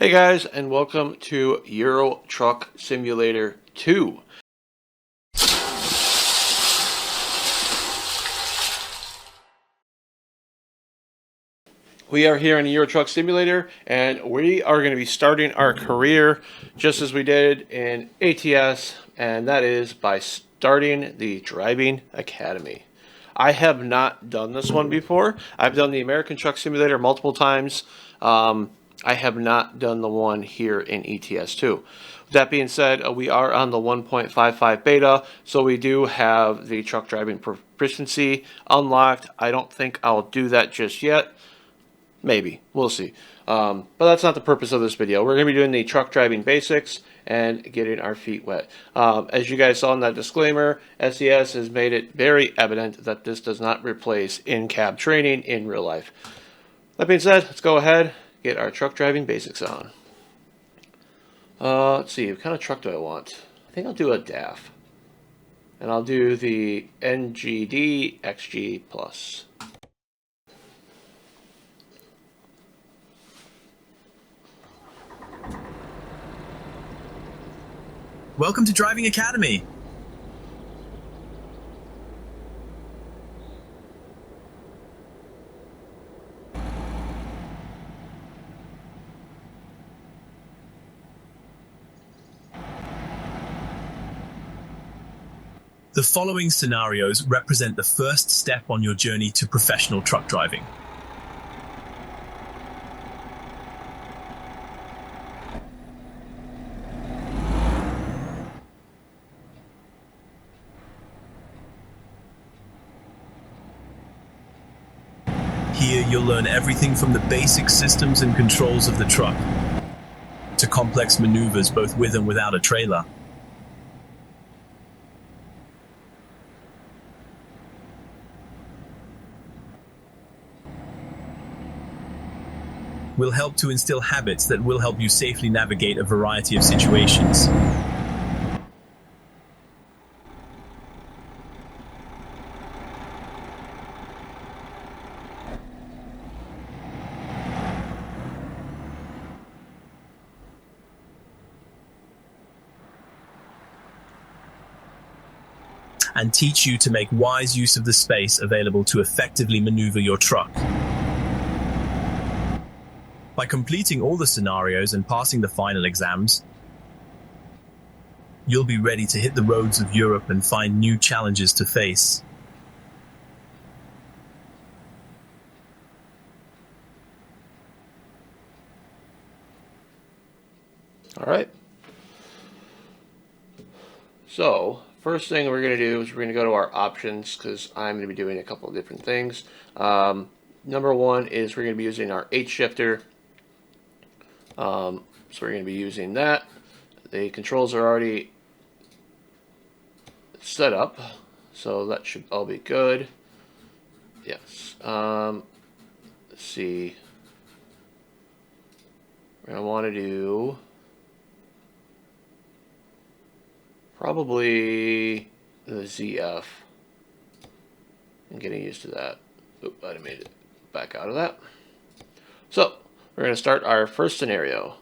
Hey guys, and welcome to Euro Truck Simulator 2. We are here in Euro Truck Simulator, and we are going to be starting our career just as we did in ATS, and that is by starting the Driving Academy. I have not done this one before. I've done the American Truck Simulator multiple times. I have not done the one here in ETS2. That being said, we are on the 1.55 beta, so we do have the truck driving proficiency unlocked. I don't think I'll do that just yet. Maybe. We'll see. But that's not the purpose of this video. We're going to be doing the truck driving basics and getting our feet wet. As you guys saw in that disclaimer, SES has made it very evident that this does not replace in-cab training in real life. That being said, let's go ahead, get our truck driving basics on. Let's see, what kind of truck do I want? I think I'll do a DAF. And I'll do the DAF XG Plus. Welcome to Driving Academy. The following scenarios represent the first step on your journey to professional truck driving. Here you'll learn everything from the basic systems and controls of the truck to complex maneuvers both with and without a trailer. We'll help to instill habits that will help you safely navigate a variety of situations. And teach you to make wise use of the space available to effectively maneuver your truck. By completing all the scenarios and passing the final exams, you'll be ready to hit the roads of Europe and find new challenges to face. All right. So, first thing we're going to do is we're going to go to our options because I'm going to be doing a couple of different things. Number one is we're going to be using our H shifter. So we're going to be using that. The controls are already set up, so that should all be good. Yes. Let's see. We're going to want to do probably the ZF. I'm getting used to that. Oop, I made it back out of that. So, we're going to start our first scenario.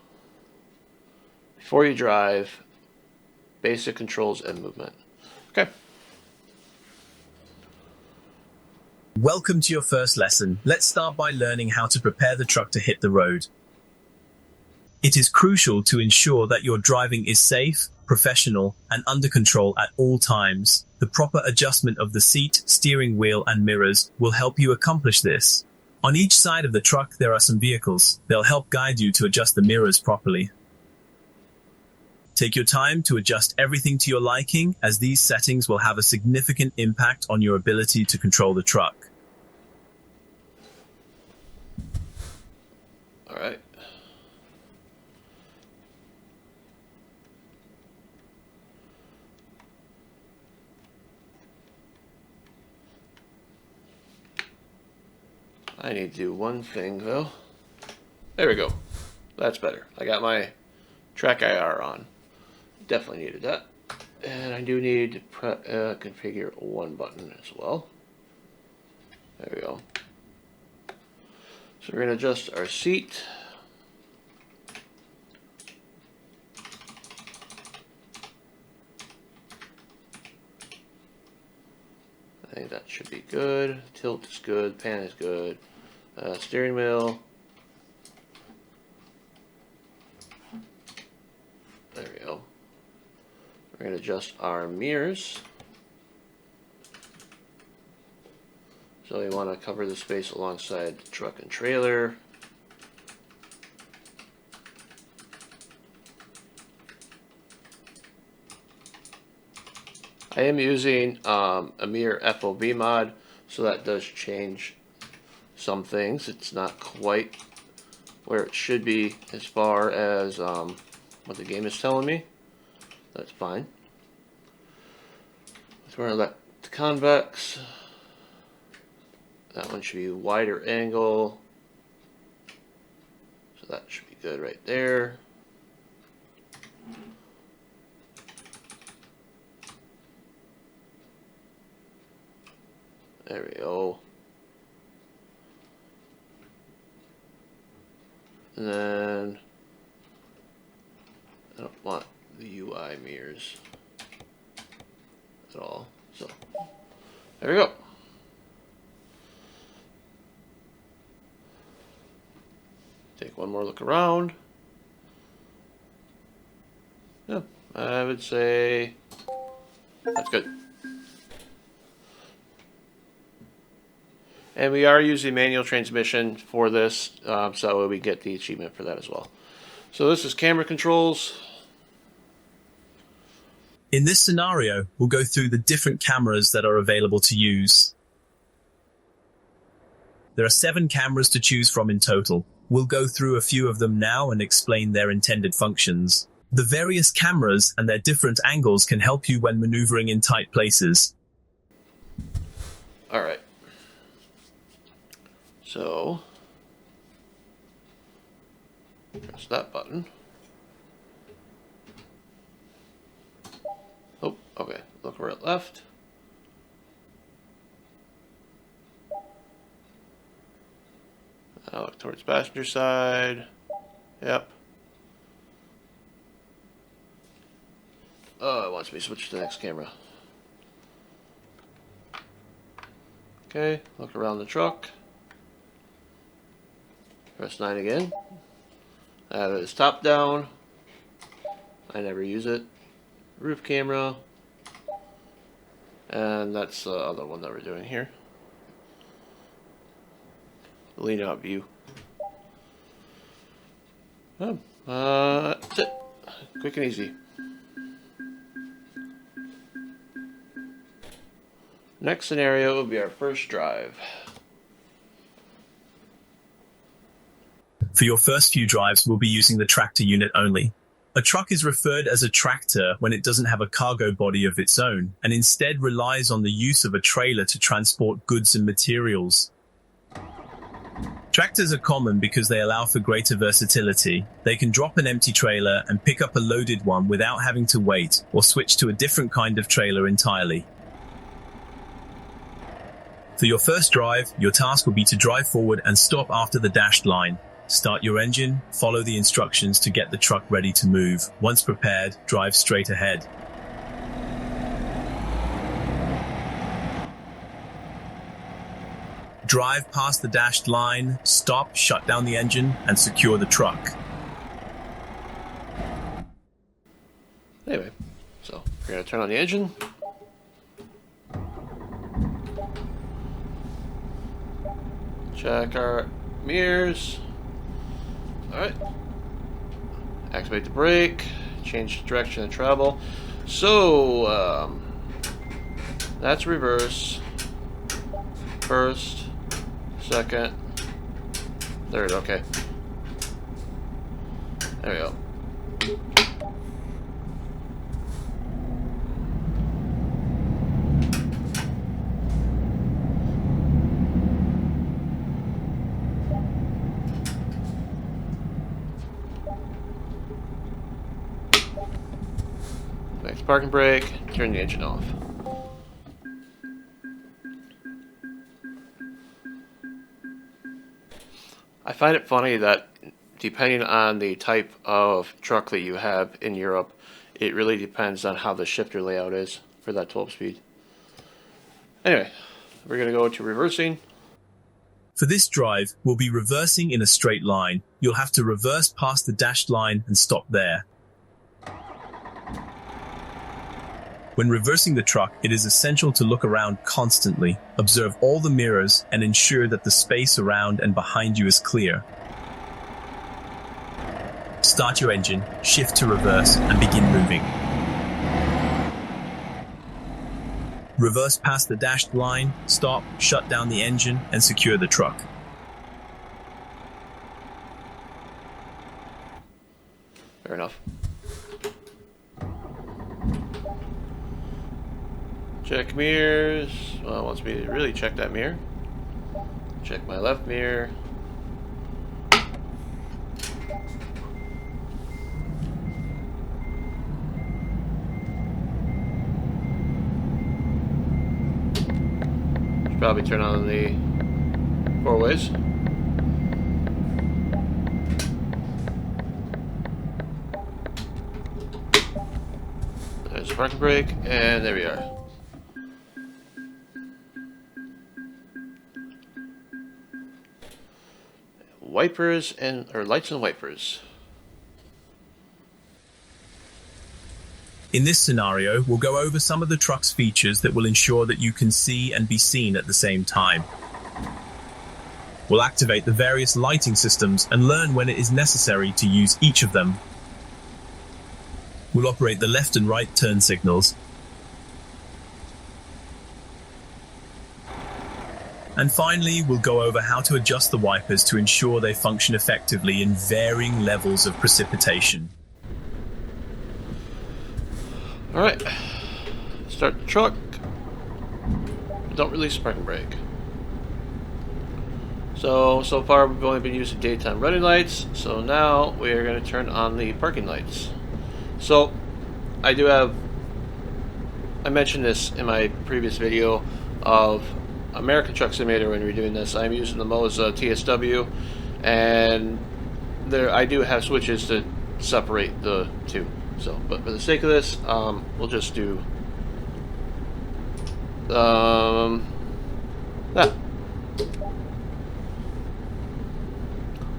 Before you drive, basic controls and movement. Okay. Welcome to your first lesson. Let's start by learning how to prepare the truck to hit the road. It is crucial to ensure that your driving is safe, professional, and under control at all times. The proper adjustment of the seat, steering wheel, and mirrors will help you accomplish this. On each side of the truck, there are some vehicles. They'll help guide you to adjust the mirrors properly. Take your time to adjust everything to your liking, as these settings will have a significant impact on your ability to control the truck. All right. I need to do one thing though. There we go. That's better. I got my track IR on. Definitely needed that. And I do need to configure one button as well. There we go. So we're going to adjust our seat. think that should be good. Tilt is good. Pan is good. Steering wheel. There we go. We're going to adjust our mirrors. So we want to cover the space alongside the truck and trailer. I am using a mirror FOV mod, so that does change some things. It's not quite where it should be as far as what the game is telling me. That's fine. So we're going to let the convex. That one should be wider angle. So that should be good right there. There we go. And then I don't want the UI mirrors at all. So there we go. Take one more look around. Yeah, I would say that's good. And we are using manual transmission for this, so we get the achievement for that as well. So this is camera controls. In this scenario, we'll go through the different cameras that are available to use. There are 7 cameras to choose from in total. We'll go through a few of them now and explain their intended functions. The various cameras and their different angles can help you when maneuvering in tight places. All right. So, press that button. Oh, okay. Look where it left. Now look towards passenger side. Yep. Oh, it wants me to switch to the next camera. Okay, look around the truck. Press 9 again. I have it as top down. I never use it. Roof camera. And that's the other one that we're doing here. Lean out view. Oh, that's it. Quick and easy. Next scenario will be our first drive. For your first few drives, we'll be using the tractor unit only. A truck is referred as a tractor when it doesn't have a cargo body of its own, and instead relies on the use of a trailer to transport goods and materials. Tractors are common because they allow for greater versatility. They can drop an empty trailer and pick up a loaded one without having to wait or switch to a different kind of trailer entirely. For your first drive, your task will be to drive forward and stop after the dashed line. Start your engine, follow the instructions to get the truck ready to move. Once prepared, drive straight ahead. Drive past the dashed line, stop, shut down the engine, and secure the truck. Anyway, so we're going to turn on the engine. Check our mirrors. Alright. Activate the brake. Change the direction of travel. So, that's reverse. First. Second. Third. Okay. There we go. Next parking brake, turn the engine off. I find it funny that depending on the type of truck that you have in Europe, it really depends on how the shifter layout is for that 12 speed. Anyway, we're going to go to reversing. For this drive, we'll be reversing in a straight line. You'll have to reverse past the dashed line and stop there. When reversing the truck, it is essential to look around constantly, observe all the mirrors, and ensure that the space around and behind you is clear. Start your engine, shift to reverse, and begin moving. Reverse past the dashed line, stop, shut down the engine, and secure the truck. Fair enough. Check mirrors. Well, it wants me to really check that mirror. Check my left mirror. Should probably turn on the four ways. There's the parking brake, and there we are. Wipers or lights and wipers. In this scenario, we'll go over some of the truck's features that will ensure that you can see and be seen at the same time. We'll activate the various lighting systems and learn when it is necessary to use each of them. We'll operate the left and right turn signals. And finally, we'll go over how to adjust the wipers to ensure they function effectively in varying levels of precipitation. Alright, start the truck. Don't release the parking brake. So far we've only been using daytime running lights, so now we are going to turn on the parking lights. So, I mentioned this in my previous video of American Truck Simulator when we're doing this. I'm using the MOZA TSW, and I do have switches to separate the two. So, but for the sake of this, we'll just do that.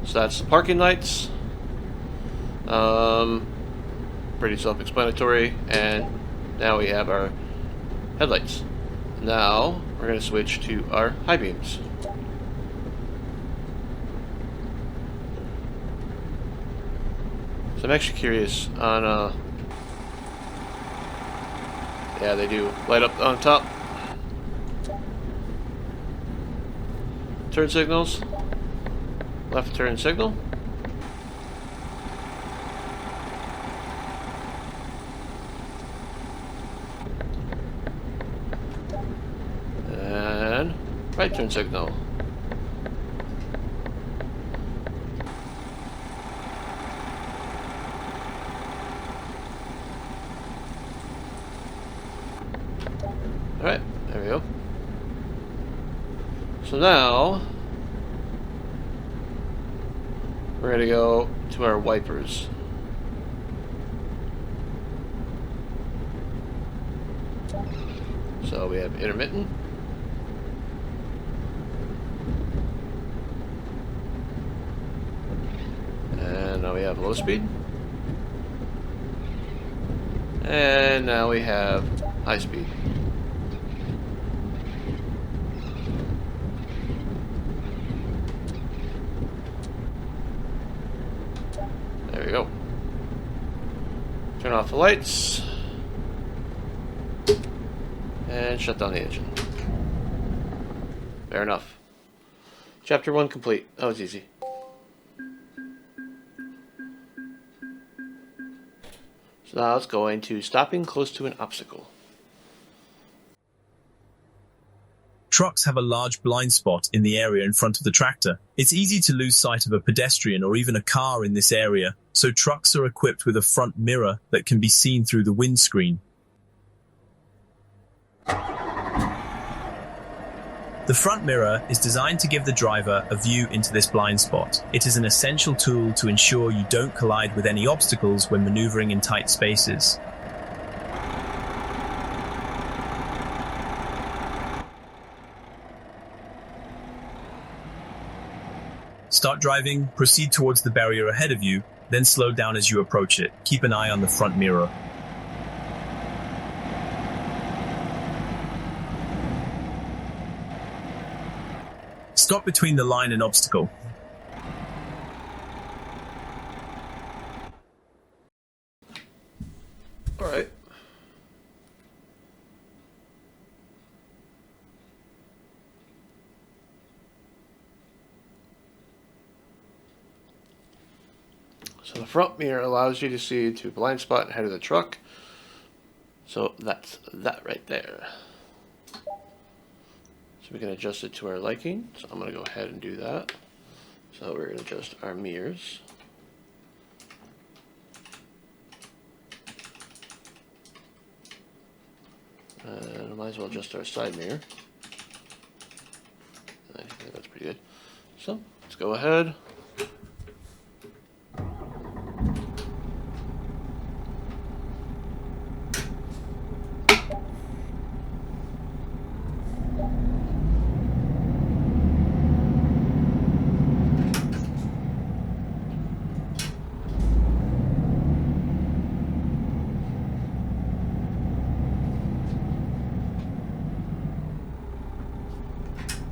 So that's the parking lights. Pretty self-explanatory. And now we have our headlights. Now we're going to switch to our high beams. So I'm actually curious on, yeah, they do light up on top. Turn signals. Left turn signal. And right turn signal. Alright, there we go. So now we're going to go to our wipers. So we have intermittent. And now we have low speed. And now we have high speed. There we go. Turn off the lights. And shut down the engine. Fair enough. Chapter 1 complete. That was easy. So now let's go into stopping close to an obstacle. Trucks have a large blind spot in the area in front of the tractor. It's easy to lose sight of a pedestrian or even a car in this area, so trucks are equipped with a front mirror that can be seen through the windscreen. The front mirror is designed to give the driver a view into this blind spot. It is an essential tool to ensure you don't collide with any obstacles when maneuvering in tight spaces. Start driving, proceed towards the barrier ahead of you, then slow down as you approach it. Keep an eye on the front mirror. Stop between the line and obstacle. All right. So the front mirror allows you to see into a blind spot ahead of the truck. So that's that right there. So we can adjust it to our liking. So I'm going to go ahead and do that. So we're going to adjust our mirrors. And might as well adjust our side mirror. I think that's pretty good. So let's go ahead.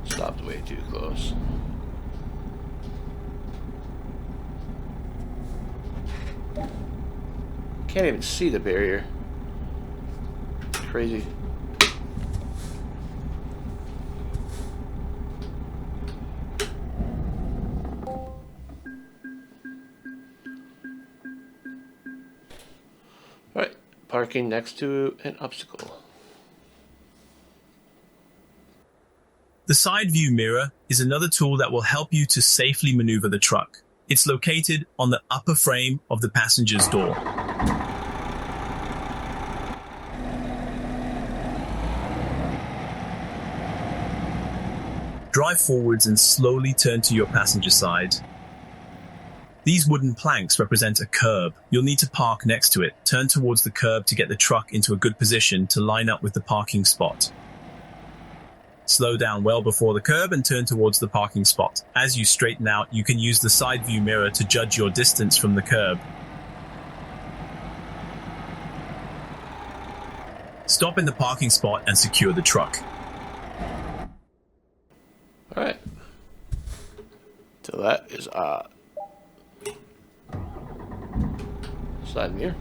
Stopped way too close. Can't even see the barrier. Crazy. Alright, parking next to an obstacle. The side view mirror is another tool that will help you to safely maneuver the truck. It's located on the upper frame of the passenger's door. Drive forwards and slowly turn to your passenger side. These wooden planks represent a curb. You'll need to park next to it. Turn towards the curb to get the truck into a good position to line up with the parking spot. Slow down well before the curb and turn towards the parking spot. As you straighten out, you can use the side view mirror to judge your distance from the curb. Stop in the parking spot and secure the truck. Alright. So that is side mirror.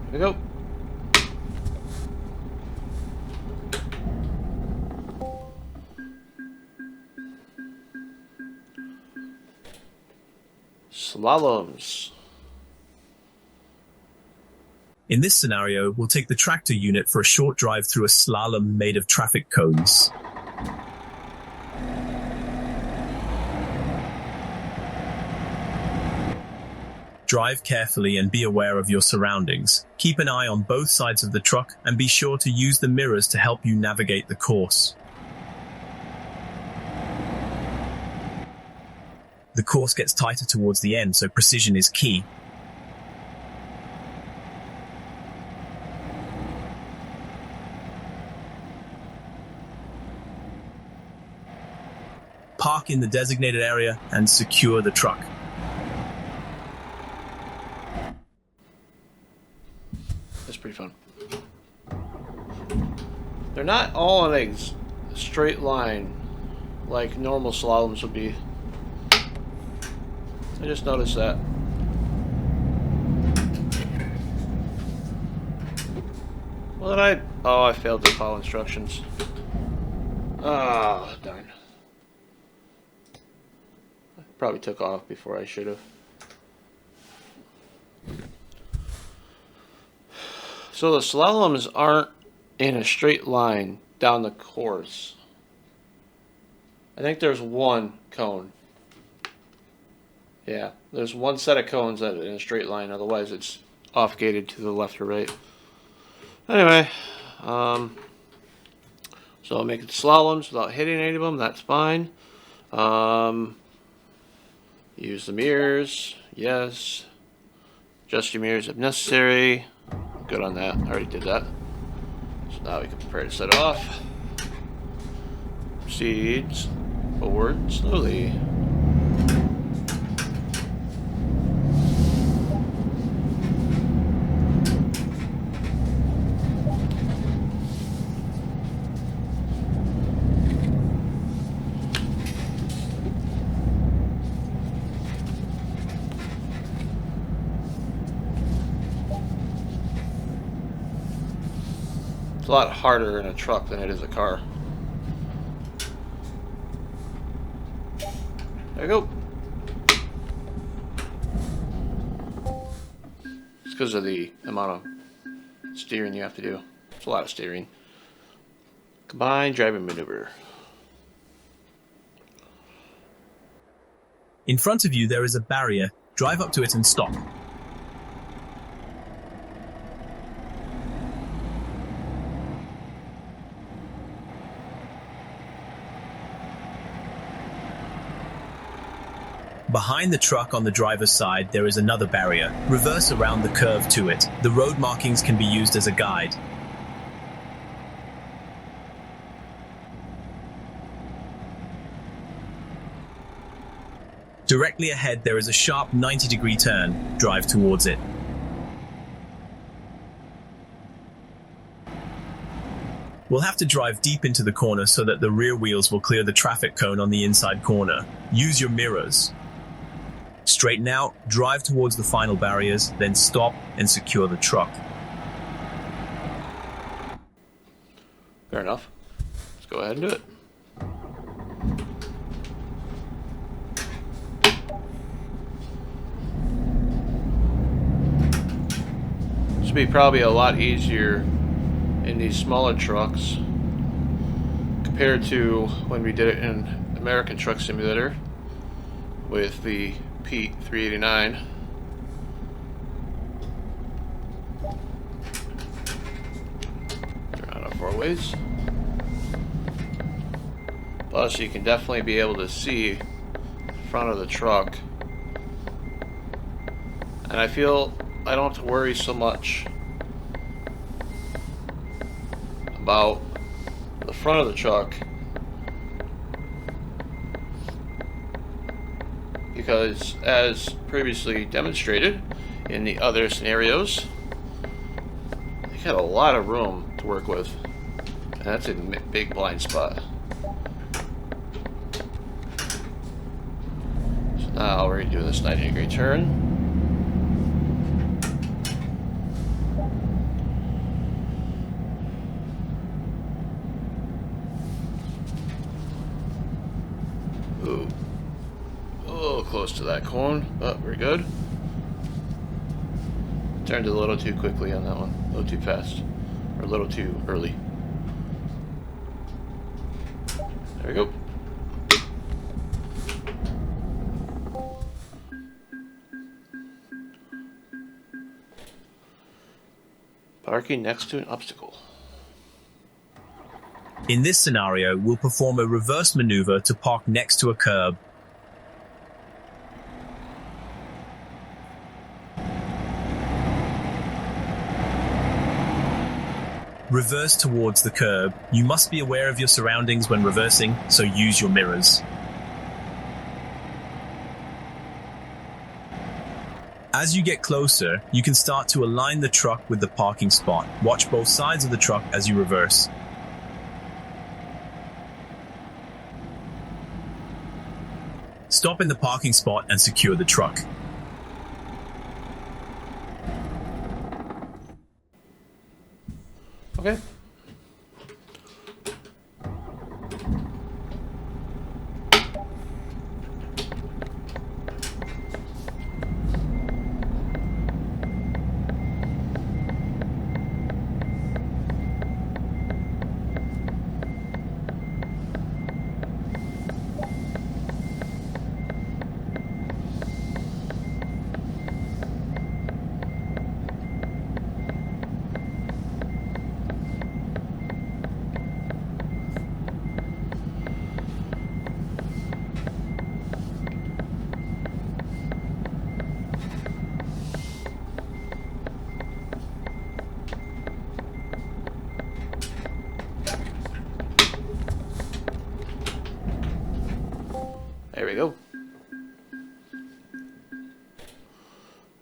Here we go. Slaloms. In this scenario, we'll take the tractor unit for a short drive through a slalom made of traffic cones. Drive carefully and be aware of your surroundings. Keep an eye on both sides of the truck and be sure to use the mirrors to help you navigate the course. The course gets tighter towards the end, so precision is key. Park in the designated area and secure the truck. That's pretty fun. They're not all in a straight line like normal slaloms would be. I just noticed that. Well, then I failed to follow instructions. Oh, darn. I probably took off before I should have. So the slaloms aren't in a straight line down the course. I think there's one cone. Yeah, there's one set of cones that in a straight line, otherwise it's off-gated to the left or right. Anyway, so I'll make it slaloms without hitting any of them, that's fine. Use the mirrors, yes. Adjust your mirrors if necessary. Good on that, I already did that. So now we can prepare to set it off. Proceeds forward slowly. It's a lot harder in a truck than it is a car. There you go. It's because of the amount of steering you have to do. It's a lot of steering. Combined driving maneuver. In front of you there is a barrier. Drive up to it and stop. Behind the truck on the driver's side, there is another barrier. Reverse around the curve to it. The road markings can be used as a guide. Directly ahead, there is a sharp 90-degree turn. Drive towards it. We'll have to drive deep into the corner so that the rear wheels will clear the traffic cone on the inside corner. Use your mirrors. Straighten out, drive towards the final barriers, then stop and secure the truck. Fair enough. Let's go ahead and do it. This will be probably a lot easier in these smaller trucks compared to when we did it in American Truck Simulator with the P389. Turn on our four ways. Plus, you can definitely be able to see the front of the truck, and I feel I don't have to worry so much about the front of the truck, because as previously demonstrated in the other scenarios, they got a lot of room to work with, and that's a big blind spot. So now we're going to do this 90-degree turn. Ooh. A little close to that cone, but we're good. Turned a little too quickly on that one, a little too fast, or a little too early. There we go. Parking next to an obstacle. In this scenario, we'll perform a reverse maneuver to park next to a curb. Reverse towards the curb. You must be aware of your surroundings when reversing, so use your mirrors. As you get closer, you can start to align the truck with the parking spot. Watch both sides of the truck as you reverse. Stop in the parking spot and secure the truck. Okay.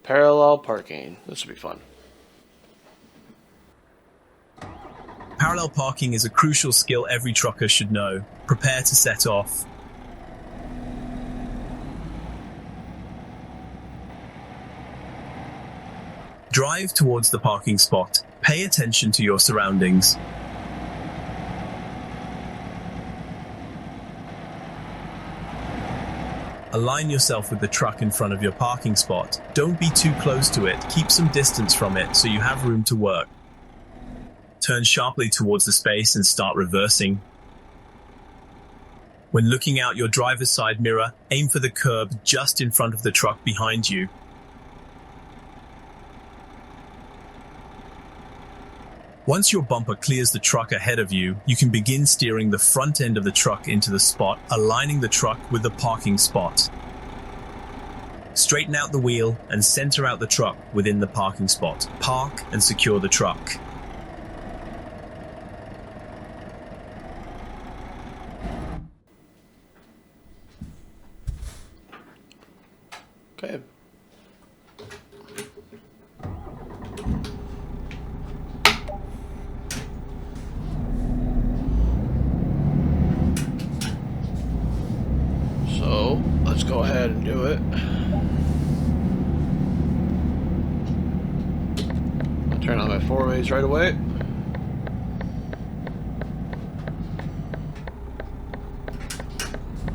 Parallel parking. This will be fun. Parallel parking is a crucial skill every trucker should know. Prepare to set off. Drive towards the parking spot. Pay attention to your surroundings. Align yourself with the truck in front of your parking spot. Don't be too close to it. Keep some distance from it so you have room to work. Turn sharply towards the space and start reversing. When looking out your driver's side mirror, aim for the curb just in front of the truck behind you. Once your bumper clears the truck ahead of you, you can begin steering the front end of the truck into the spot, aligning the truck with the parking spot. Straighten out the wheel and center out the truck within the parking spot. Park and secure the truck. Okay. So let's go ahead and do it. I'll turn on my 4-ways right away.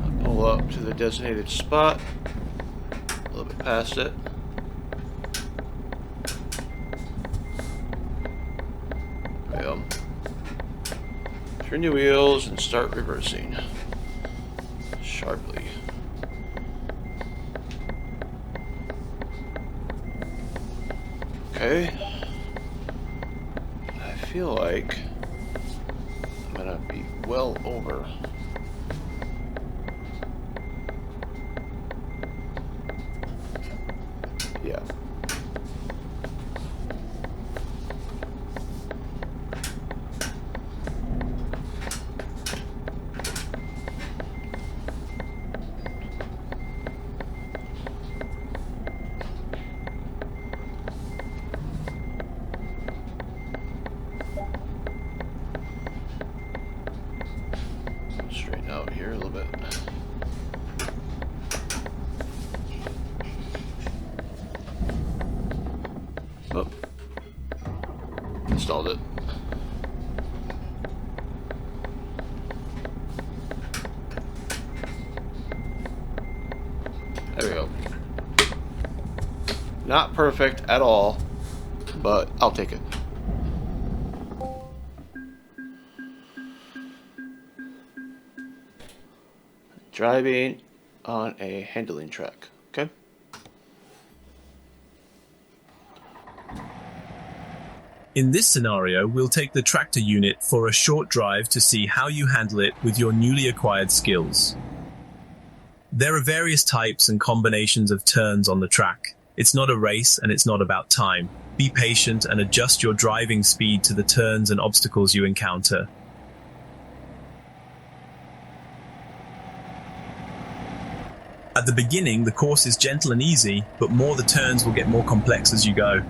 I'll pull up to the designated spot. A little bit past it. There we go. Turn your wheels and start reversing sharply. Okay. I feel like I'm gonna be well over. Yeah. Straighten out here a little bit. Oh, installed it. There we go. Not perfect at all, but I'll take it. Driving on a handling track, okay? In this scenario, we'll take the tractor unit for a short drive to see how you handle it with your newly acquired skills. There are various types and combinations of turns on the track. It's not a race and it's not about time. Be patient and adjust your driving speed to the turns and obstacles you encounter. At the beginning, the course is gentle and easy, but the turns will get more complex as you go.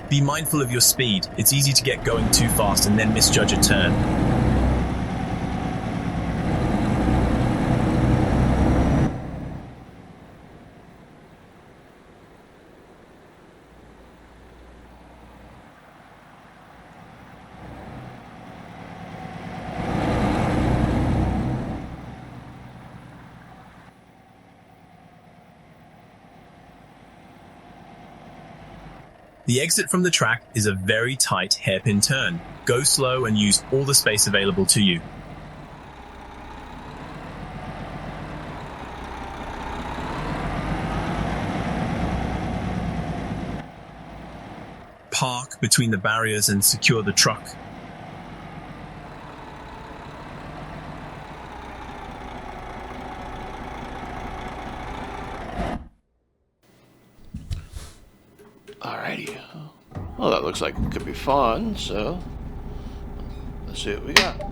Be mindful of your speed. It's easy to get going too fast and then misjudge a turn. The exit from the track is a very tight hairpin turn. Go slow and use all the space available to you. Park between the barriers and secure the truck. Alrighty. Well, that looks like it could be fun, so let's see what we got.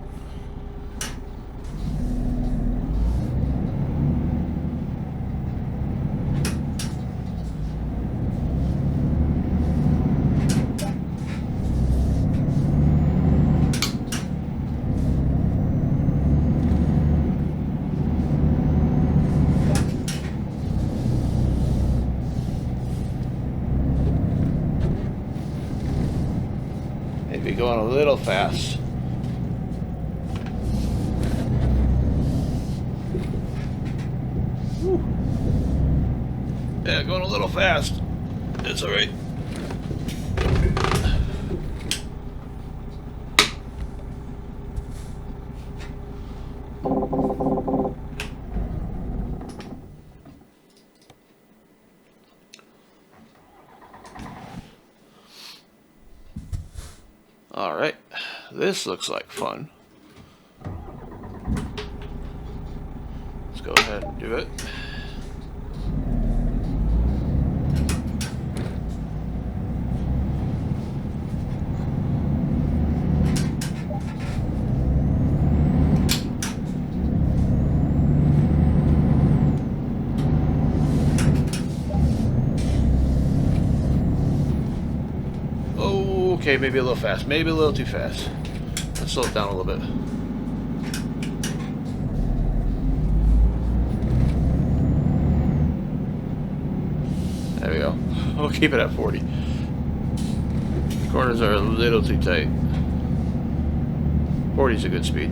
Maybe going a little fast. Whew. Yeah, going a little fast. It's alright. Alright, this looks like fun. Let's go ahead and do it. Okay, maybe a little fast. Maybe a little too fast. Let's slow it down a little bit. There we go. We'll keep it at 40. Corners are a little too tight. 40 is a good speed.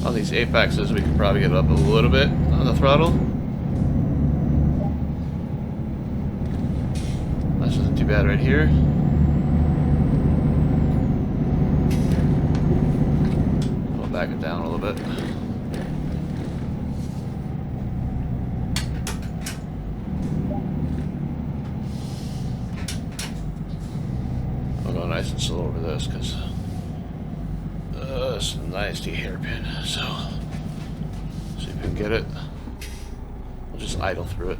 On these apexes, we could probably get it up a little bit on the throttle. This isn't too bad right here. We'll back it down a little bit. I'll go nice and slow over this because it's a nasty hairpin, so see if we can get it. We'll just idle through it.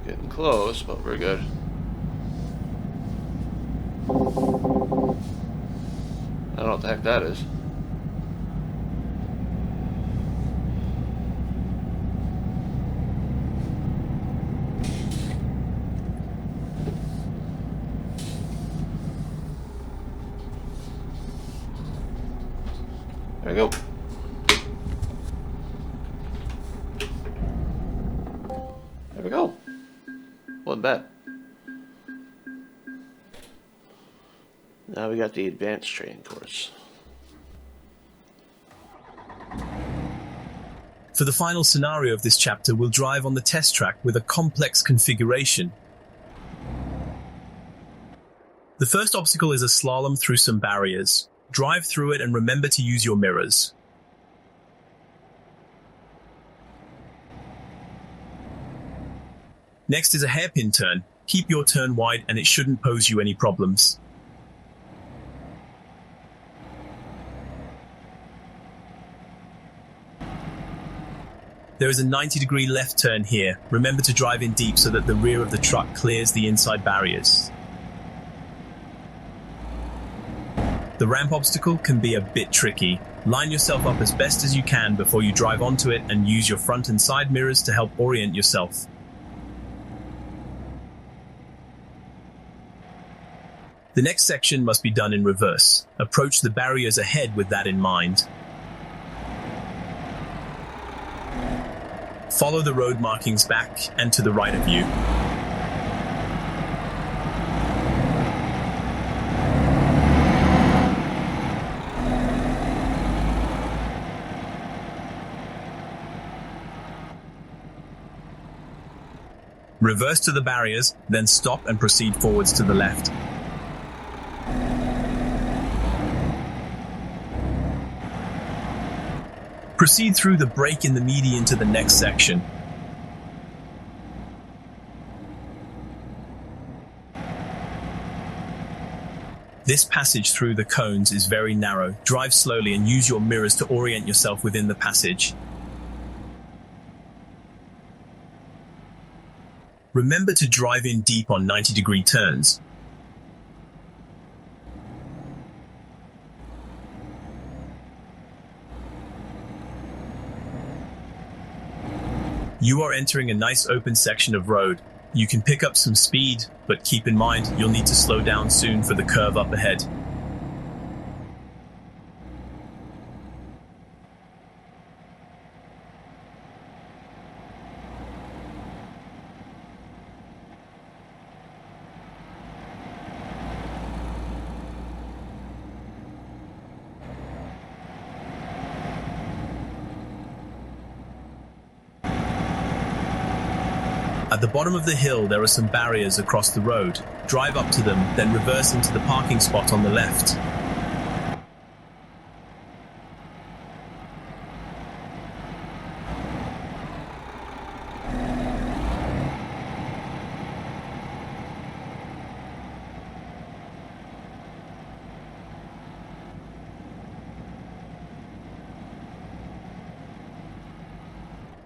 Getting close, but we're good. I don't know what the heck that is. There we go. There we go. Wasn't bad. Now we got the advanced training course. For the final scenario of this chapter, we'll drive on the test track with a complex configuration. The first obstacle is a slalom through some barriers. Drive through it and remember to use your mirrors. Next is a hairpin turn. Keep your turn wide and it shouldn't pose you any problems. There is a 90-degree left turn here. Remember to drive in deep so that the rear of the truck clears the inside barriers. The ramp obstacle can be a bit tricky. Line yourself up as best as you can before you drive onto it and use your front and side mirrors to help orient yourself. The next section must be done in reverse. Approach the barriers ahead with that in mind. Follow the road markings back and to the right of you. Reverse to the barriers, then stop and proceed forwards to the left. Proceed through the break in the median to the next section. This passage through the cones is very narrow. Drive slowly and use your mirrors to orient yourself within the passage. Remember to drive in deep on 90-degree turns. You are entering a nice open section of road. You can pick up some speed, but keep in mind you'll need to slow down soon for the curve up ahead. At the bottom of the hill, there are some barriers across the road. Drive up to them, then reverse into the parking spot on the left.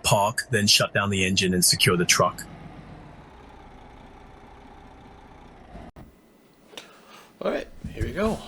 Park, then shut down the engine and secure the truck. All right, here we go.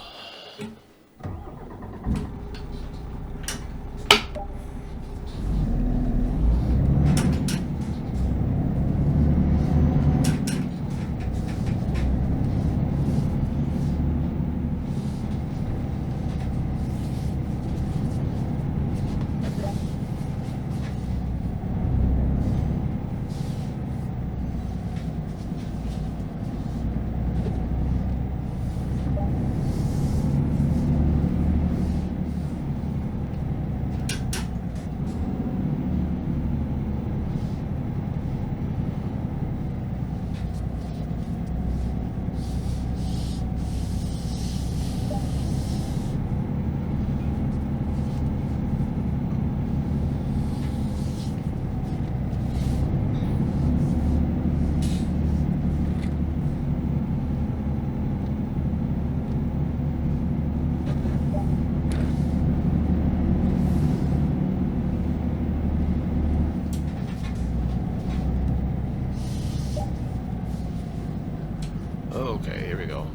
Okay, here we go.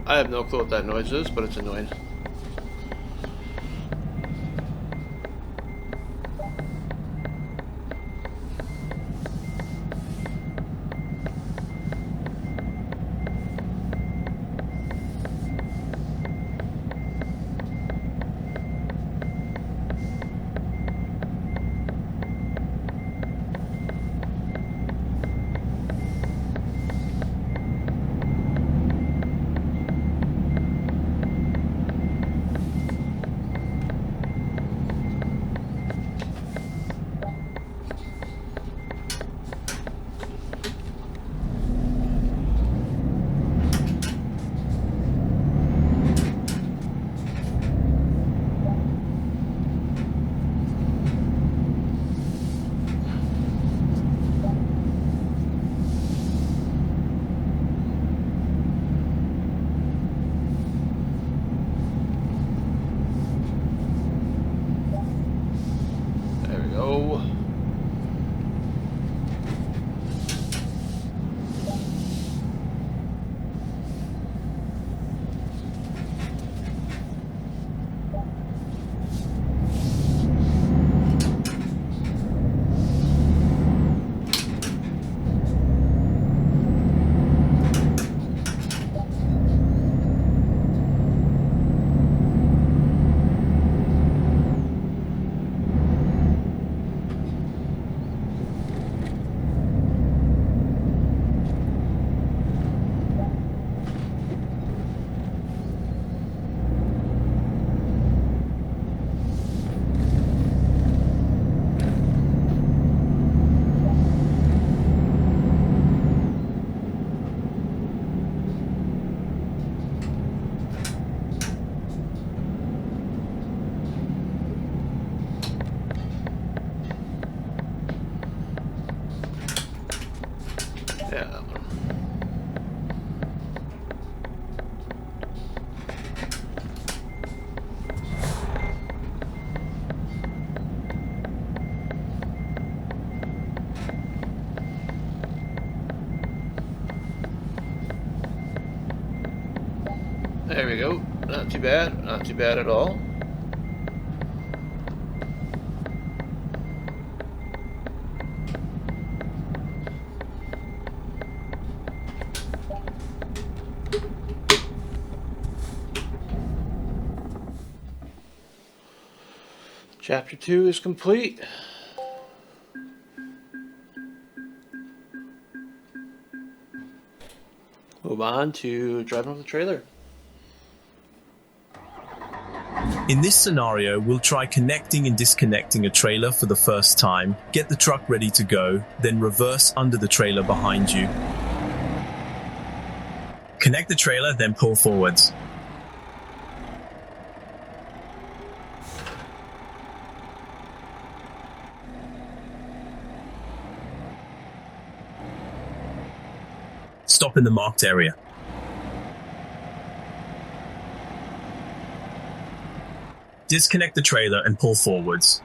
I have no clue what that noise is, but it's annoying. There we go. Not too bad. Not too bad at all. Chapter 2 is complete. Move on to driving with the trailer. In this scenario, we'll try connecting and disconnecting a trailer for the first time, get the truck ready to go, then reverse under the trailer behind you. Connect the trailer, then pull forwards. Stop in the marked area. Disconnect the trailer and pull forwards.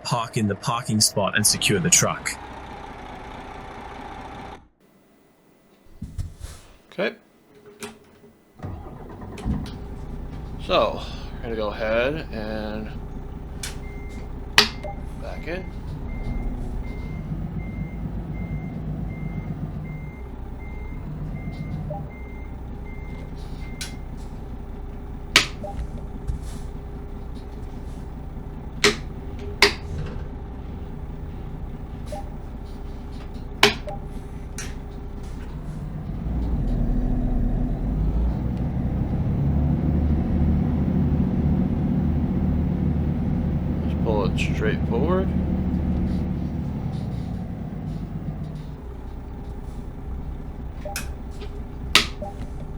Park in the parking spot and secure the truck. Okay. So, we're going to go ahead and back in. Pull it straight forward.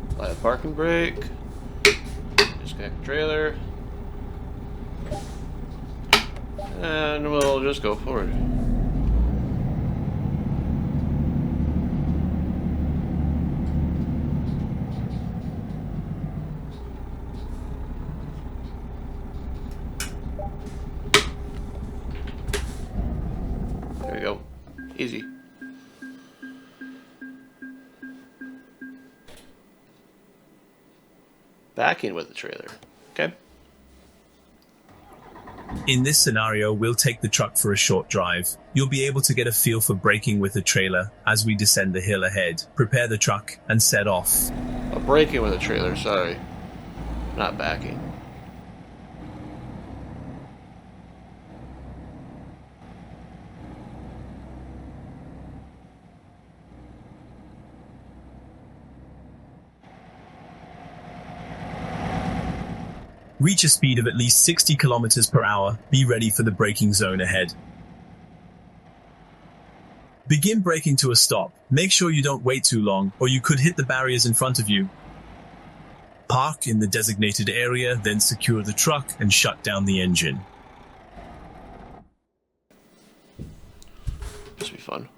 Apply a parking brake. Disconnect the trailer. And we'll just go forward. There we go. Easy. Back in with the trailer. Okay. In this scenario, we'll take the truck for a short drive. You'll be able to get a feel for braking with the trailer as we descend the hill ahead. Prepare the truck and set off. Braking with a trailer, sorry. Not backing. Reach a speed of at least 60 kilometers per hour. Be ready for the braking zone ahead. Begin braking to a stop. Make sure you don't wait too long, or you could hit the barriers in front of you. Park in the designated area, then secure the truck and shut down the engine. This will be fun.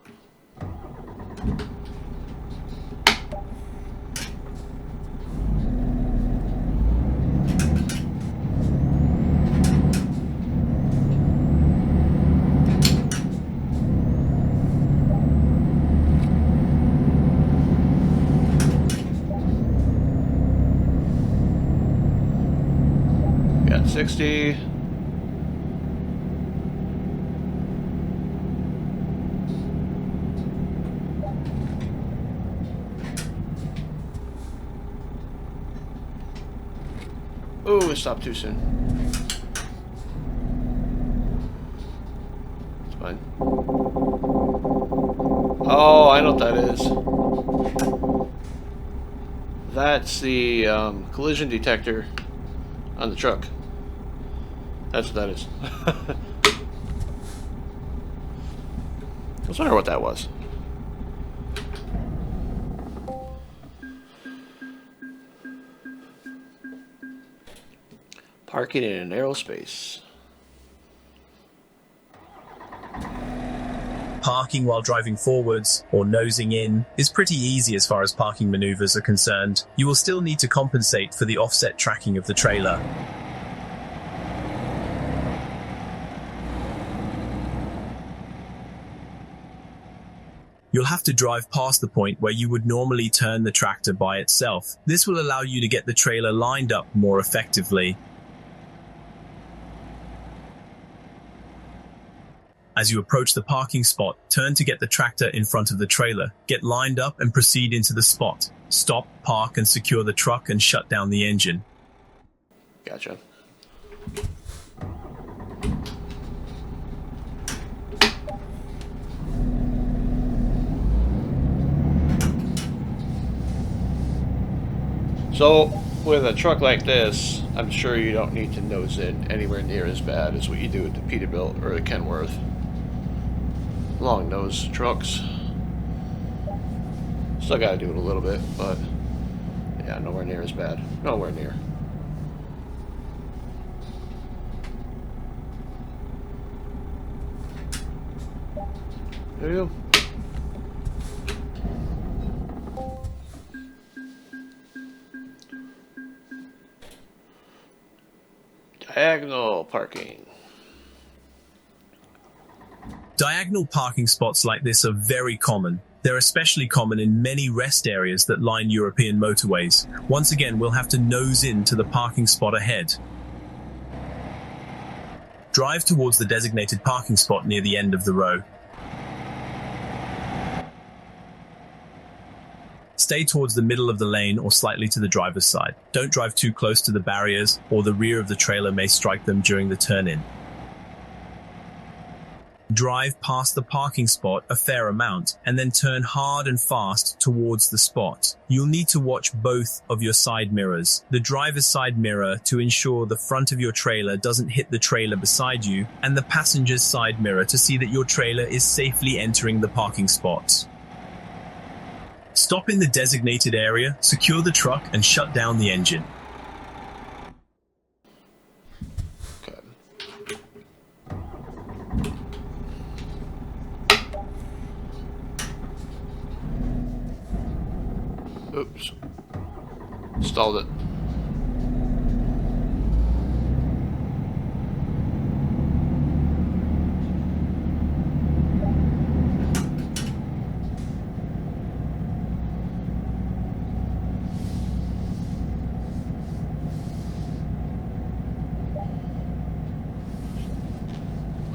Got 60. Oh, it stopped too soon. It's fine. Oh, I know what that is. That's the collision detector on the truck. That's what that is. I was wondering what that was. Parking in a narrow space. Parking while driving forwards or nosing in is pretty easy as far as parking maneuvers are concerned. You will still need to compensate for the offset tracking of the trailer. You'll have to drive past the point where you would normally turn the tractor by itself. This will allow you to get the trailer lined up more effectively. As you approach the parking spot, turn to get the tractor in front of the trailer. Get lined up and proceed into the spot. Stop, park, and secure the truck and shut down the engine. Gotcha. So, with a truck like this, I'm sure you don't need to nose in anywhere near as bad as what you do with the Peterbilt or the Kenworth. Long nose trucks. Still gotta do it a little bit, but yeah, nowhere near as bad. Nowhere near. There you go. Diagonal parking. Diagonal parking spots like this are very common. They're especially common in many rest areas that line European motorways. Once again, we'll have to nose into the parking spot ahead. Drive towards the designated parking spot near the end of the row. Stay towards the middle of the lane or slightly to the driver's side. Don't drive too close to the barriers, or the rear of the trailer may strike them during the turn-in. Drive past the parking spot a fair amount, and then turn hard and fast towards the spot. You'll need to watch both of your side mirrors. The driver's side mirror to ensure the front of your trailer doesn't hit the trailer beside you, and the passenger's side mirror to see that your trailer is safely entering the parking spot. Stop in the designated area, secure the truck, and shut down the engine. Oops. Stalled it.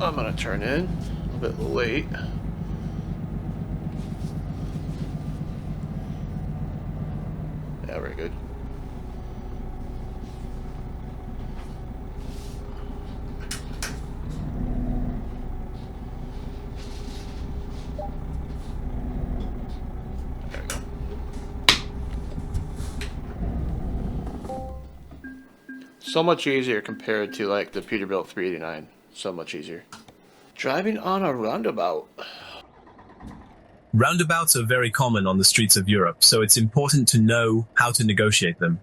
I'm gonna turn in a bit late. Yeah, very good. There we go. So much easier compared to like the Peterbilt 389. So much easier. Driving on a roundabout. Roundabouts are very common on the streets of Europe, so it's important to know how to negotiate them.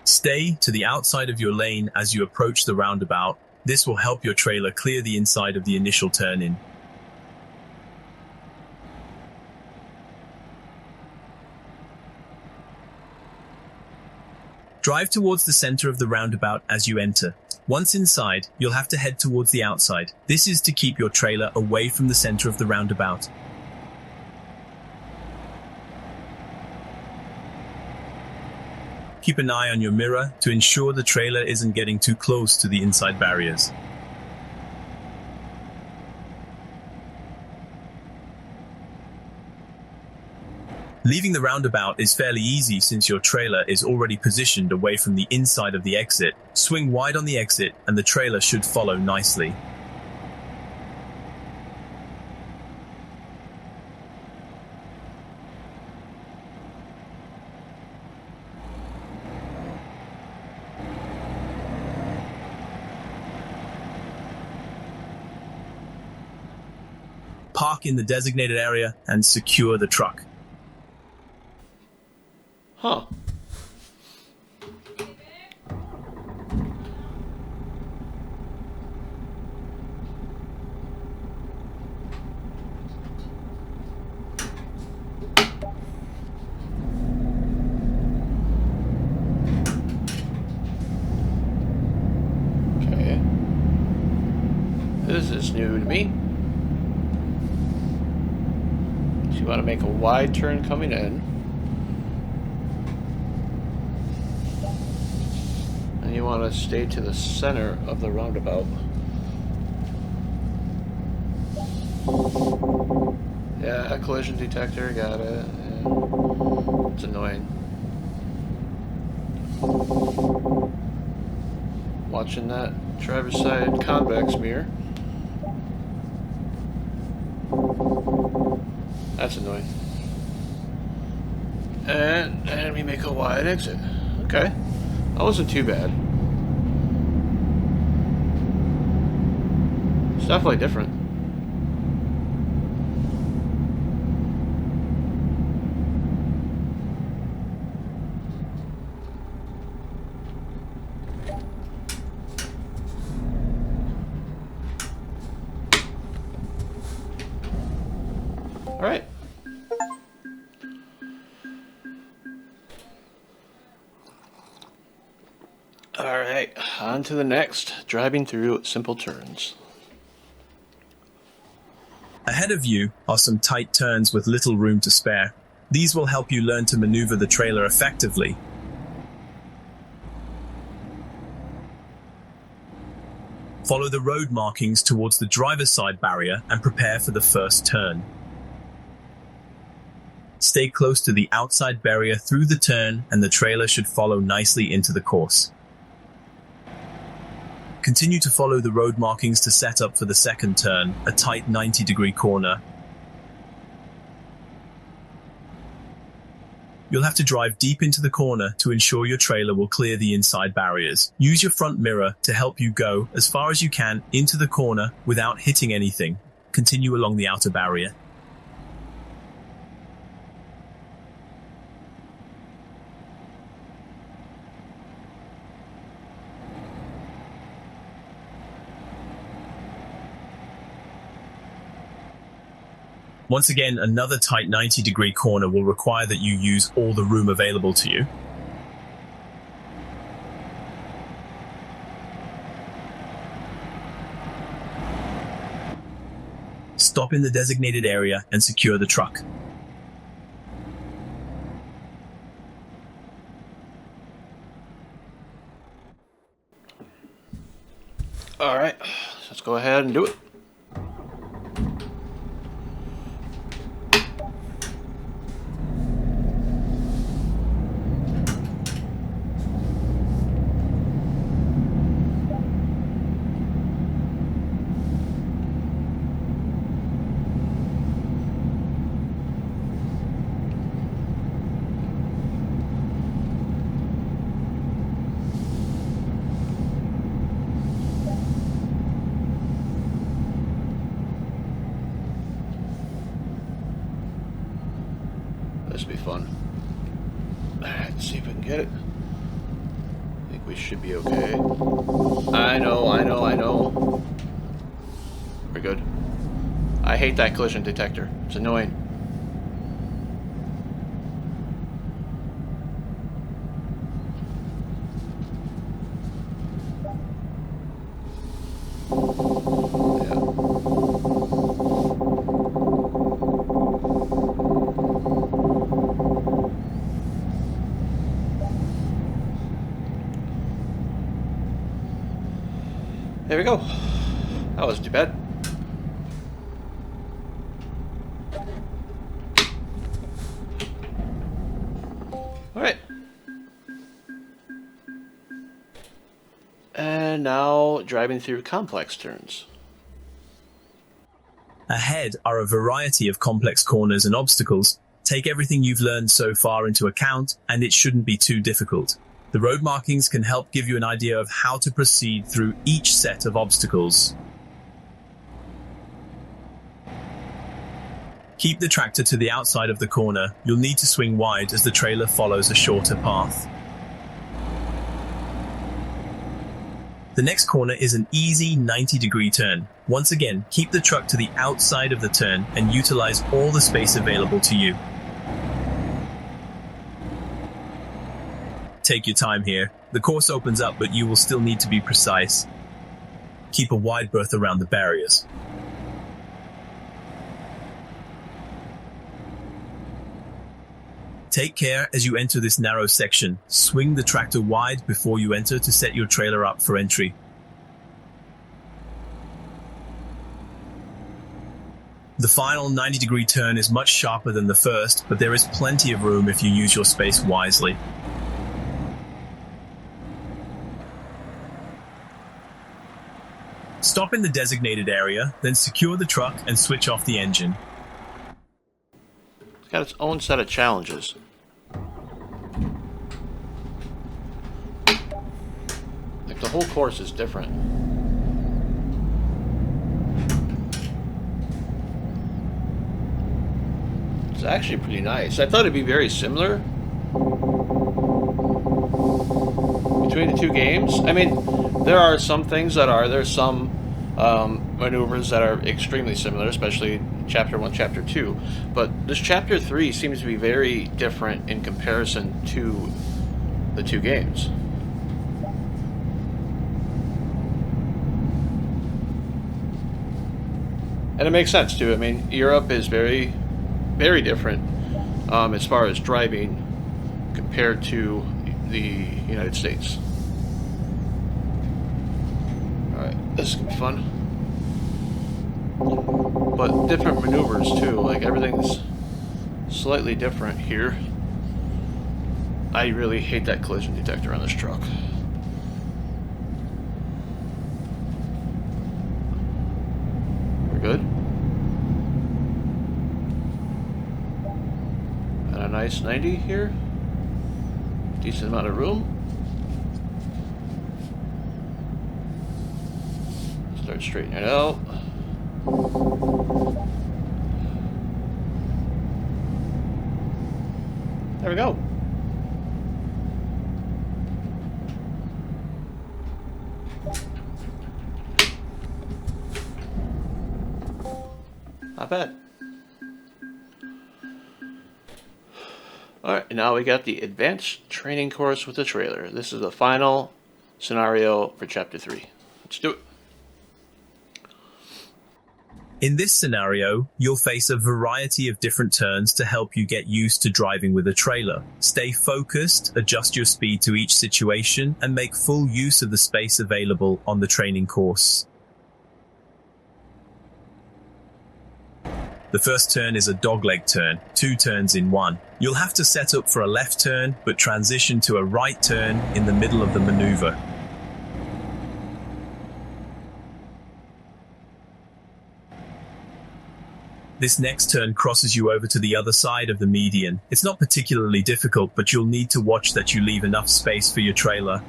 Stay to the outside of your lane as you approach the roundabout. This will help your trailer clear the inside of the initial turn-in. Drive towards the center of the roundabout as you enter. Once inside, you'll have to head towards the outside. This is to keep your trailer away from the center of the roundabout. Keep an eye on your mirror to ensure the trailer isn't getting too close to the inside barriers. Leaving the roundabout is fairly easy since your trailer is already positioned away from the inside of the exit. Swing wide on the exit and the trailer should follow nicely. Park in the designated area and secure the truck. Huh. to me. So you want to make a wide turn coming in. And you want to stay to the center of the roundabout. Yeah, collision detector, got it. Yeah. It's annoying. Watching that driver's side convex mirror. That's annoying. And we make a wide exit. Okay. That wasn't too bad. It's definitely different. Alright. Alright, on to the next. Driving through simple turns. Ahead of you are some tight turns with little room to spare. These will help you learn to maneuver the trailer effectively. Follow the road markings towards the driver's side barrier and prepare for the first turn. Stay close to the outside barrier through the turn and the trailer should follow nicely into the course. Continue to follow the road markings to set up for the second turn, a tight 90-degree corner. You'll have to drive deep into the corner to ensure your trailer will clear the inside barriers. Use your front mirror to help you go as far as you can into the corner without hitting anything. Continue along the outer barrier. Once again, another tight 90-degree corner will require that you use all the room available to you. Stop in the designated area and secure the truck. All right, let's go ahead and do it. This will be fun. Alright, let's see if we can get it. I think we should be okay. I know. We're good. I hate that collision detector. It's annoying. There we go. That wasn't too bad. Alright. And now driving through complex turns. Ahead are a variety of complex corners and obstacles. Take everything you've learned so far into account, and it shouldn't be too difficult. The road markings can help give you an idea of how to proceed through each set of obstacles. Keep the tractor to the outside of the corner. You'll need to swing wide as the trailer follows a shorter path. The next corner is an easy 90-degree turn. Once again, keep the truck to the outside of the turn and utilize all the space available to you. Take your time here. The course opens up, but you will still need to be precise. Keep a wide berth around the barriers. Take care as you enter this narrow section. Swing the tractor wide before you enter to set your trailer up for entry. The final 90-degree turn is much sharper than the first, but there is plenty of room if you use your space wisely. Stop in the designated area, then secure the truck and switch off the engine. It's got its own set of challenges. Like the whole course is different. It's actually pretty nice. I thought it'd be very similar between the two games. I mean, there are some things that are. There's some maneuvers that are extremely similar, especially Chapter 1, Chapter 2. But this Chapter 3 seems to be very different in comparison to the two games. And it makes sense, too. I mean, Europe is very, very different as far as driving compared to the United States. Alright, this is going to be fun. But different maneuvers, too. Like, everything's slightly different here. I really hate that collision detector on this truck. We're good. And a nice 90 here. Decent amount of room. Start straightening it out. There we go. Not bad. Alright, now we got the advanced training course with the trailer. This is the final scenario for Chapter 3. Let's do it. In this scenario, you'll face a variety of different turns to help you get used to driving with a trailer. Stay focused, adjust your speed to each situation, and make full use of the space available on the training course. The first turn is a dogleg turn, 2 turns in 1. You'll have to set up for a left turn, but transition to a right turn in the middle of the maneuver. This next turn crosses you over to the other side of the median. It's not particularly difficult, but you'll need to watch that you leave enough space for your trailer.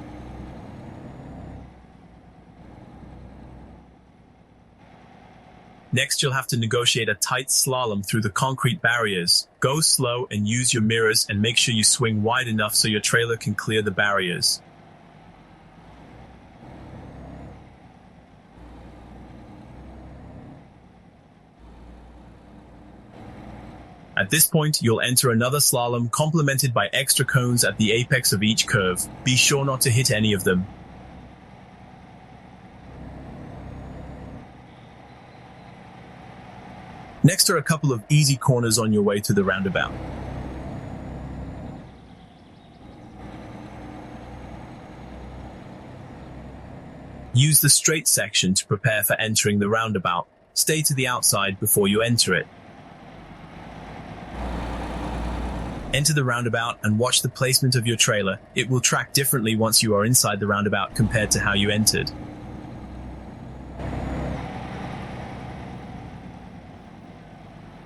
Next, you'll have to negotiate a tight slalom through the concrete barriers. Go slow and use your mirrors, and make sure you swing wide enough so your trailer can clear the barriers. At this point, you'll enter another slalom complemented by extra cones at the apex of each curve. Be sure not to hit any of them. Next are a couple of easy corners on your way to the roundabout. Use the straight section to prepare for entering the roundabout. Stay to the outside before you enter it. Enter the roundabout and watch the placement of your trailer. It will track differently once you are inside the roundabout compared to how you entered.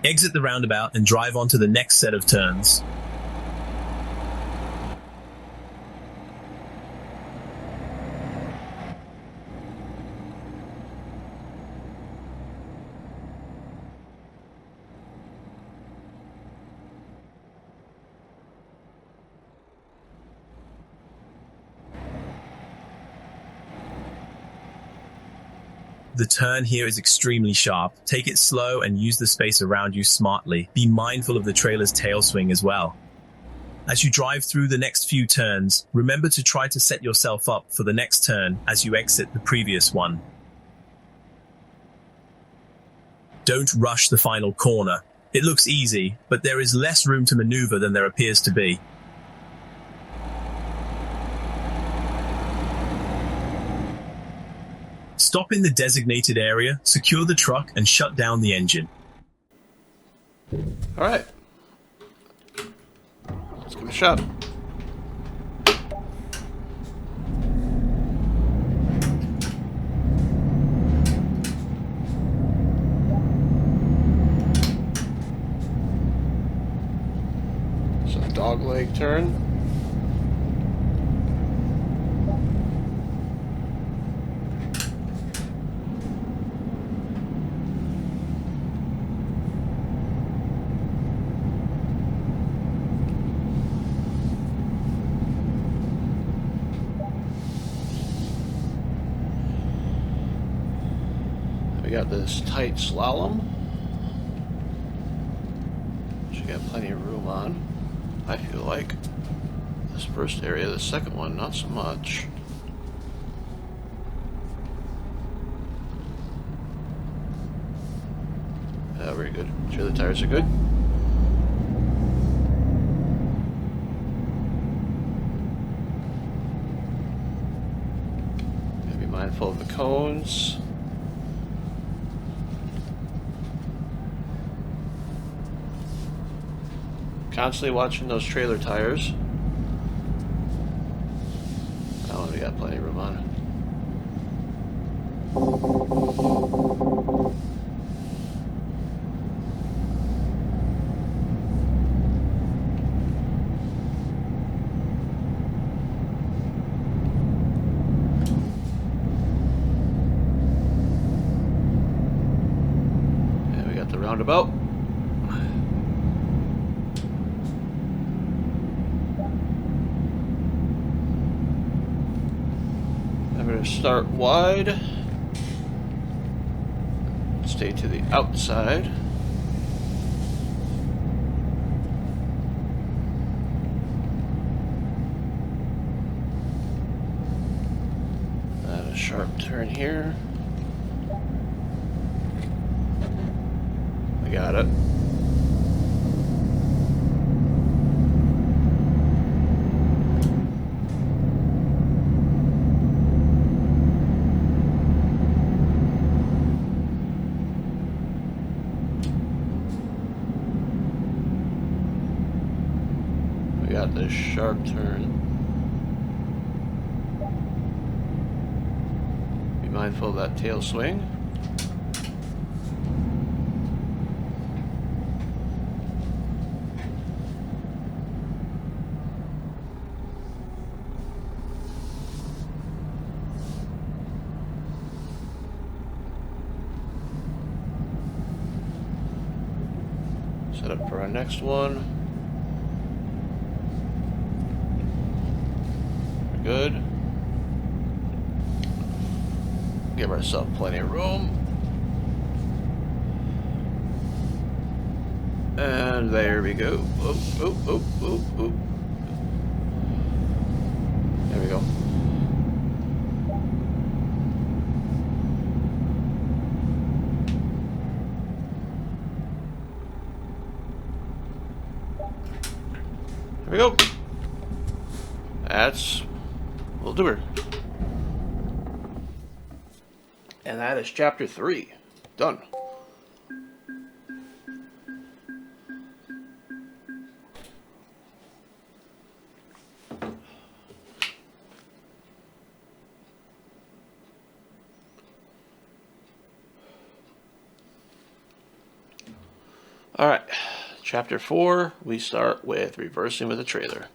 Exit the roundabout and drive onto the next set of turns. The turn here is extremely sharp. Take it slow and use the space around you smartly. Be mindful of the trailer's tail swing as well. As you drive through the next few turns, remember to try to set yourself up for the next turn as you exit the previous one. Don't rush the final corner. It looks easy, but there is less room to maneuver than there appears to be. Stop in the designated area, secure the truck, and shut down the engine. All right. Let's give it a shot. So dog leg turn. We got this tight slalom, which you got plenty of room on. I feel like this first area, the second one, not so much. Very good. Sure the tires are good. Gotta be mindful of the cones. Constantly watching those trailer tires. Oh, we got plenty of room on. And we got the roundabout. I'm going to start wide, stay to the outside. And a sharp turn here. I got it. Got this sharp turn. Be mindful of that tail swing. Set up for our next one. Good. Give ourselves plenty of room. And there we go. Oop, oop, oop, oop, oop. There we go. There we go. That's we'll do her. And that is chapter 3. Done. All right. Chapter 4, we start with reversing with a trailer.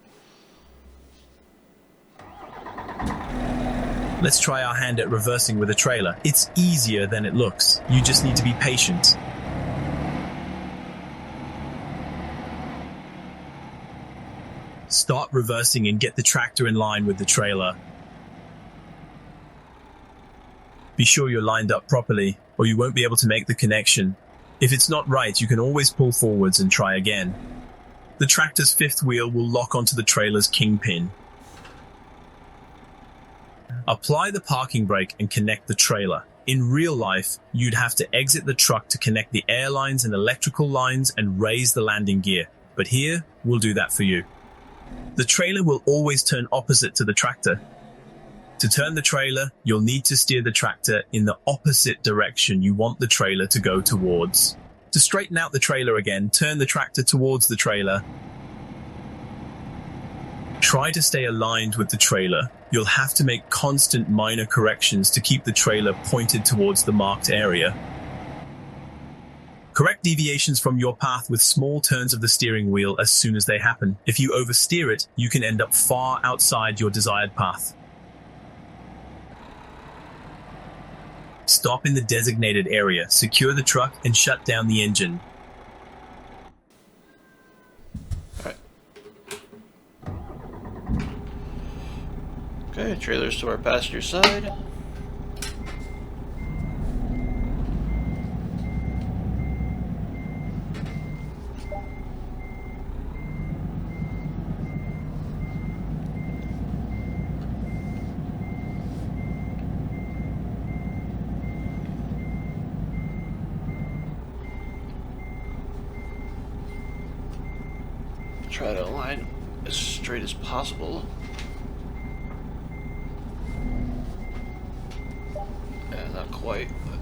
Let's try our hand at reversing with a trailer. It's easier than it looks. You just need to be patient. Start reversing and get the tractor in line with the trailer. Be sure you're lined up properly, or you won't be able to make the connection. If it's not right, you can always pull forwards and try again. The tractor's fifth wheel will lock onto the trailer's kingpin. Apply the parking brake and connect the trailer. In real life, you'd have to exit the truck to connect the air lines and electrical lines and raise the landing gear. But here, we'll do that for you. The trailer will always turn opposite to the tractor. To turn the trailer, you'll need to steer the tractor in the opposite direction you want the trailer to go towards. To straighten out the trailer again, turn the tractor towards the trailer. Try to stay aligned with the trailer. You'll have to make constant minor corrections to keep the trailer pointed towards the marked area. Correct deviations from your path with small turns of the steering wheel as soon as they happen. If you oversteer it, you can end up far outside your desired path. Stop in the designated area, secure the truck, and shut down the engine. Okay, trailers to our passenger side. Try to align as straight as possible. Not quite, but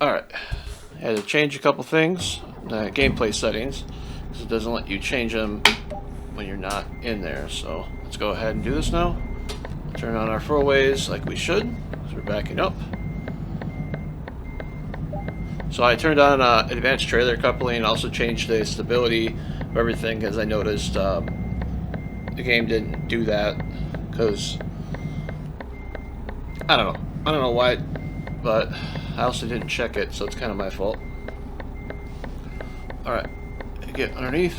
alright. I had to change a couple things, gameplay settings, because it doesn't let you change them when you're not in there. So let's go ahead and do this now. Turn on our four-ways like we should, because we're backing up. So I turned on advanced trailer coupling and also changed the stability of everything, because I noticed the game didn't do that, because I don't know why, but I also didn't check it, so it's kind of my fault. Alright, get underneath.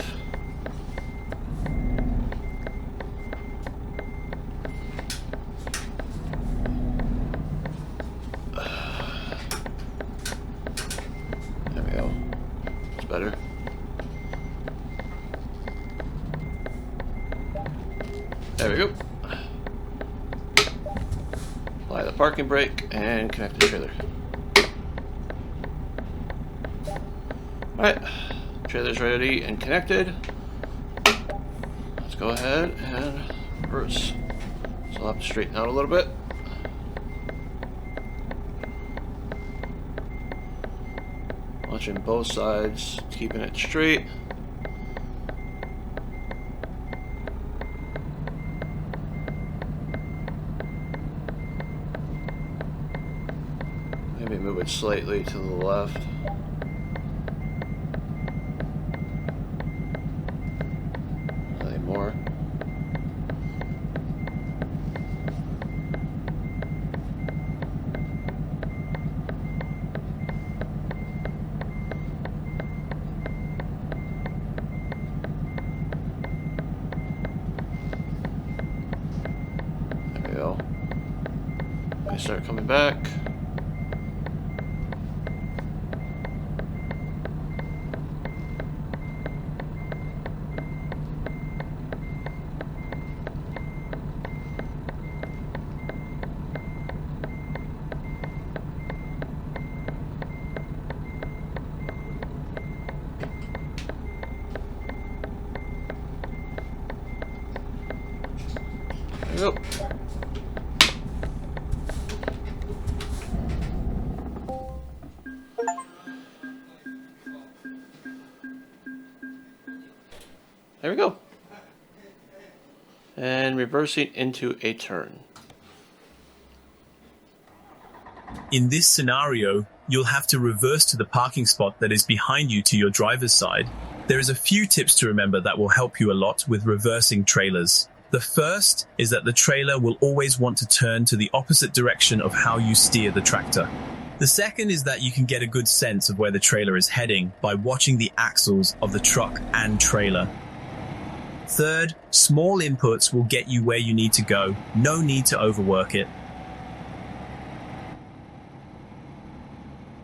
There we go. It's better. There we go. Apply the parking brake and connect the trailer. Alright, trailer's ready and connected. Let's go ahead and reverse. So I'll have to straighten out a little bit. Watching both sides, keeping it straight. Maybe move it slightly to the left. Nothing more. There we go. I start coming back. There we go. There we go. And reversing into a turn. In this scenario, you'll have to reverse to the parking spot that is behind you to your driver's side. There is a few tips to remember that will help you a lot with reversing trailers. The first is that the trailer will always want to turn to the opposite direction of how you steer the tractor. The second is that you can get a good sense of where the trailer is heading by watching the axles of the truck and trailer. Third, small inputs will get you where you need to go. No need to overwork it.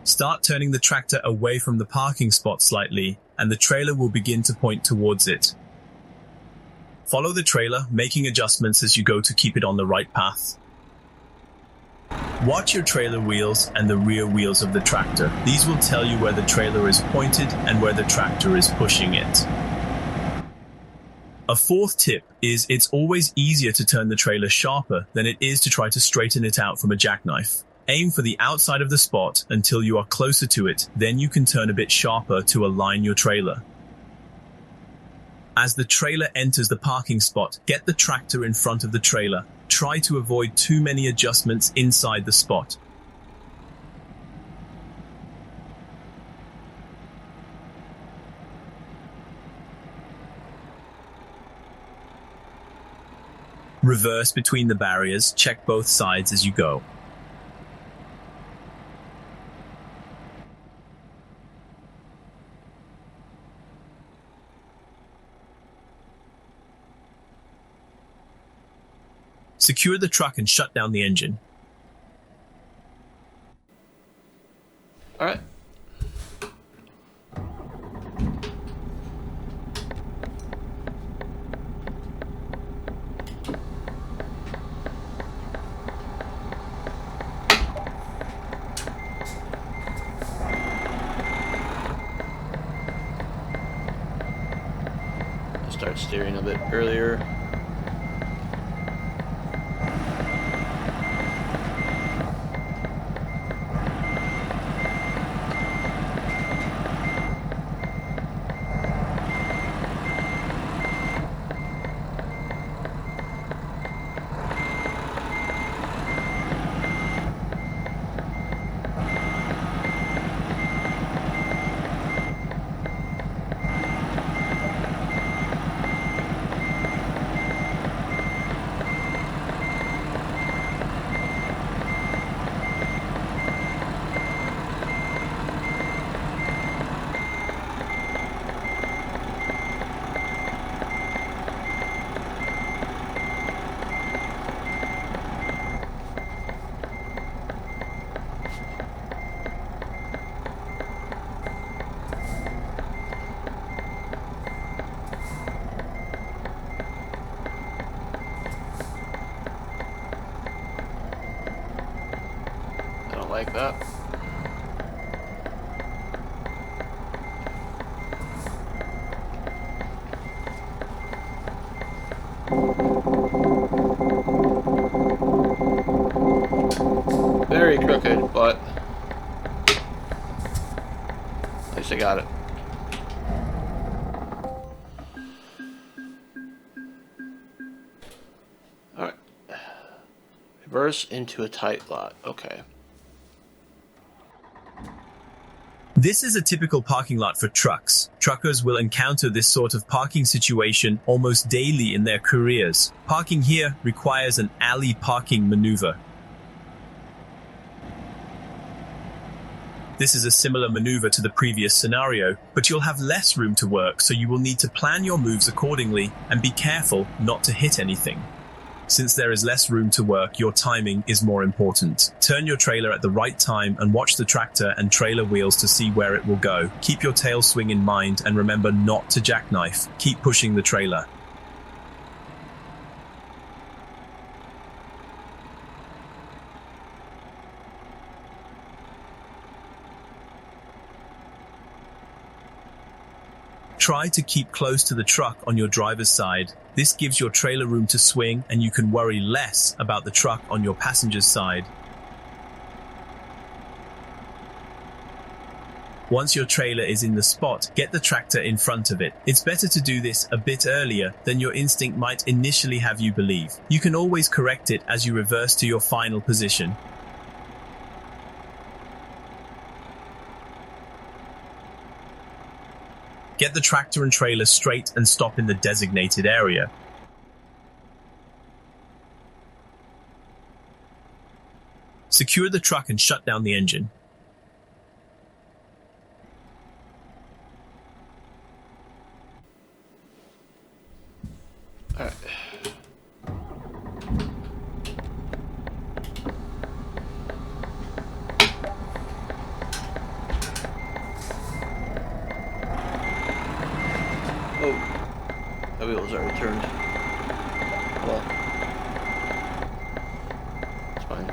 Start turning the tractor away from the parking spot slightly, and the trailer will begin to point towards it. Follow the trailer, making adjustments as you go to keep it on the right path. Watch your trailer wheels and the rear wheels of the tractor. These will tell you where the trailer is pointed and where the tractor is pushing it. A fourth tip is it's always easier to turn the trailer sharper than it is to try to straighten it out from a jackknife. Aim for the outside of the spot until you are closer to it, then you can turn a bit sharper to align your trailer. As the trailer enters the parking spot, get the tractor in front of the trailer. Try to avoid too many adjustments inside the spot. Reverse between the barriers, check both sides as you go. Secure the truck and shut down the engine. All right. I'll start steering a bit earlier. Like that. Very crooked, but at least I got it. All right. Reverse into a tight lot. Okay. This is a typical parking lot for trucks. Truckers will encounter this sort of parking situation almost daily in their careers. Parking here requires an alley parking maneuver. This is a similar maneuver to the previous scenario, but you'll have less room to work, so you will need to plan your moves accordingly and be careful not to hit anything. Since there is less room to work, your timing is more important. Turn your trailer at the right time and watch the tractor and trailer wheels to see where it will go. Keep your tail swing in mind and remember not to jackknife. Keep pushing the trailer. Try to keep close to the truck on your driver's side. This gives your trailer room to swing and you can worry less about the truck on your passenger's side. Once your trailer is in the spot, get the tractor in front of it. It's better to do this a bit earlier than your instinct might initially have you believe. You can always correct it as you reverse to your final position. Get the tractor and trailer straight and stop in the designated area. Secure the truck and shut down the engine. wheels are turned. Well, it's fine.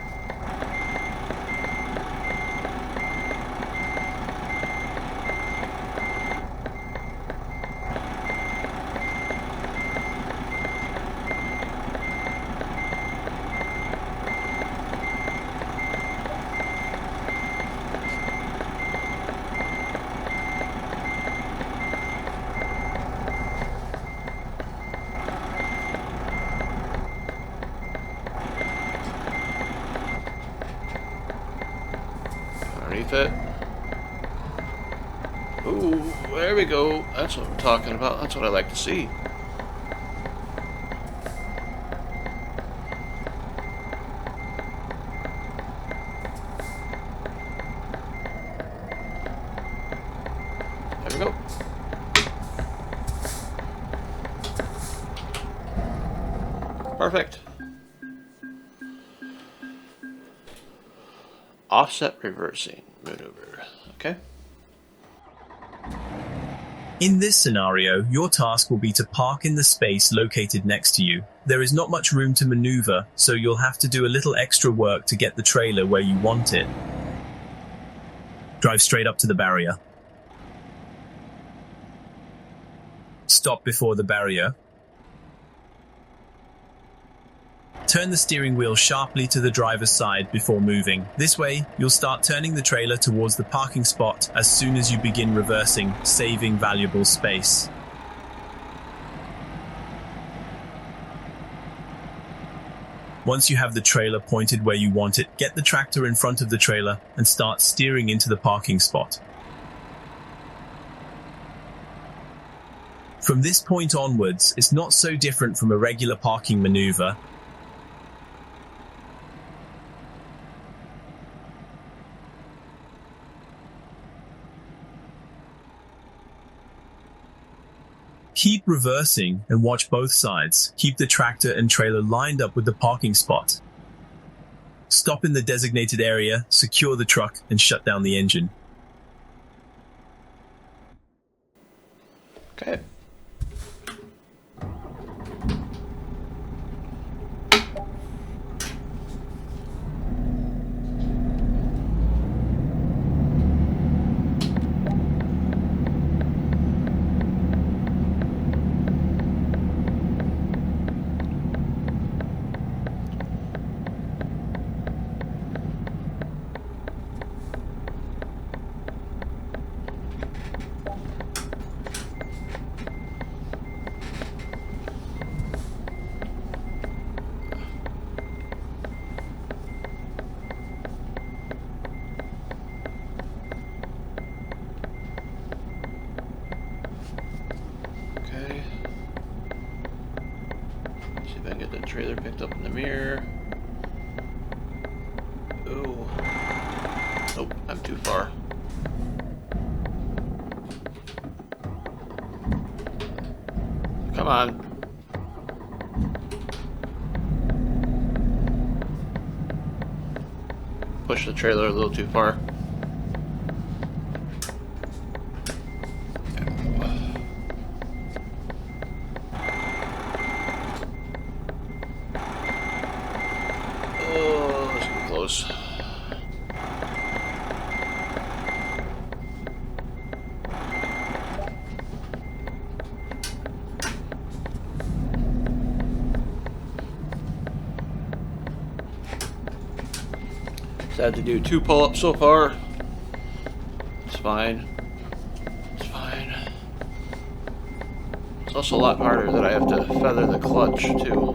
Underneath it. Ooh, there we go. That's what I'm talking about. That's what I like to see. There we go. Perfect. Offset reversing maneuver. Okay. In this scenario, your task will be to park in the space located next to you. There is not much room to maneuver, so you'll have to do a little extra work to get the trailer where you want it. Drive straight up to the barrier. Stop before the barrier. Turn the steering wheel sharply to the driver's side before moving. This way, you'll start turning the trailer towards the parking spot as soon as you begin reversing, saving valuable space. Once you have the trailer pointed where you want it, get the tractor in front of the trailer and start steering into the parking spot. From this point onwards, it's not so different from a regular parking maneuver. Keep reversing and watch both sides. Keep the tractor and trailer lined up with the parking spot. Stop in the designated area, secure the truck, and shut down the engine. Okay. See if I can get the trailer picked up in the mirror. Ooh. Nope, I'm too far. Come on. Push the trailer a little too far. Oh, that's getting close. So I had to do 2 pull-ups so far. It's fine. It's fine. It's also a lot harder that I have to feather the clutch too.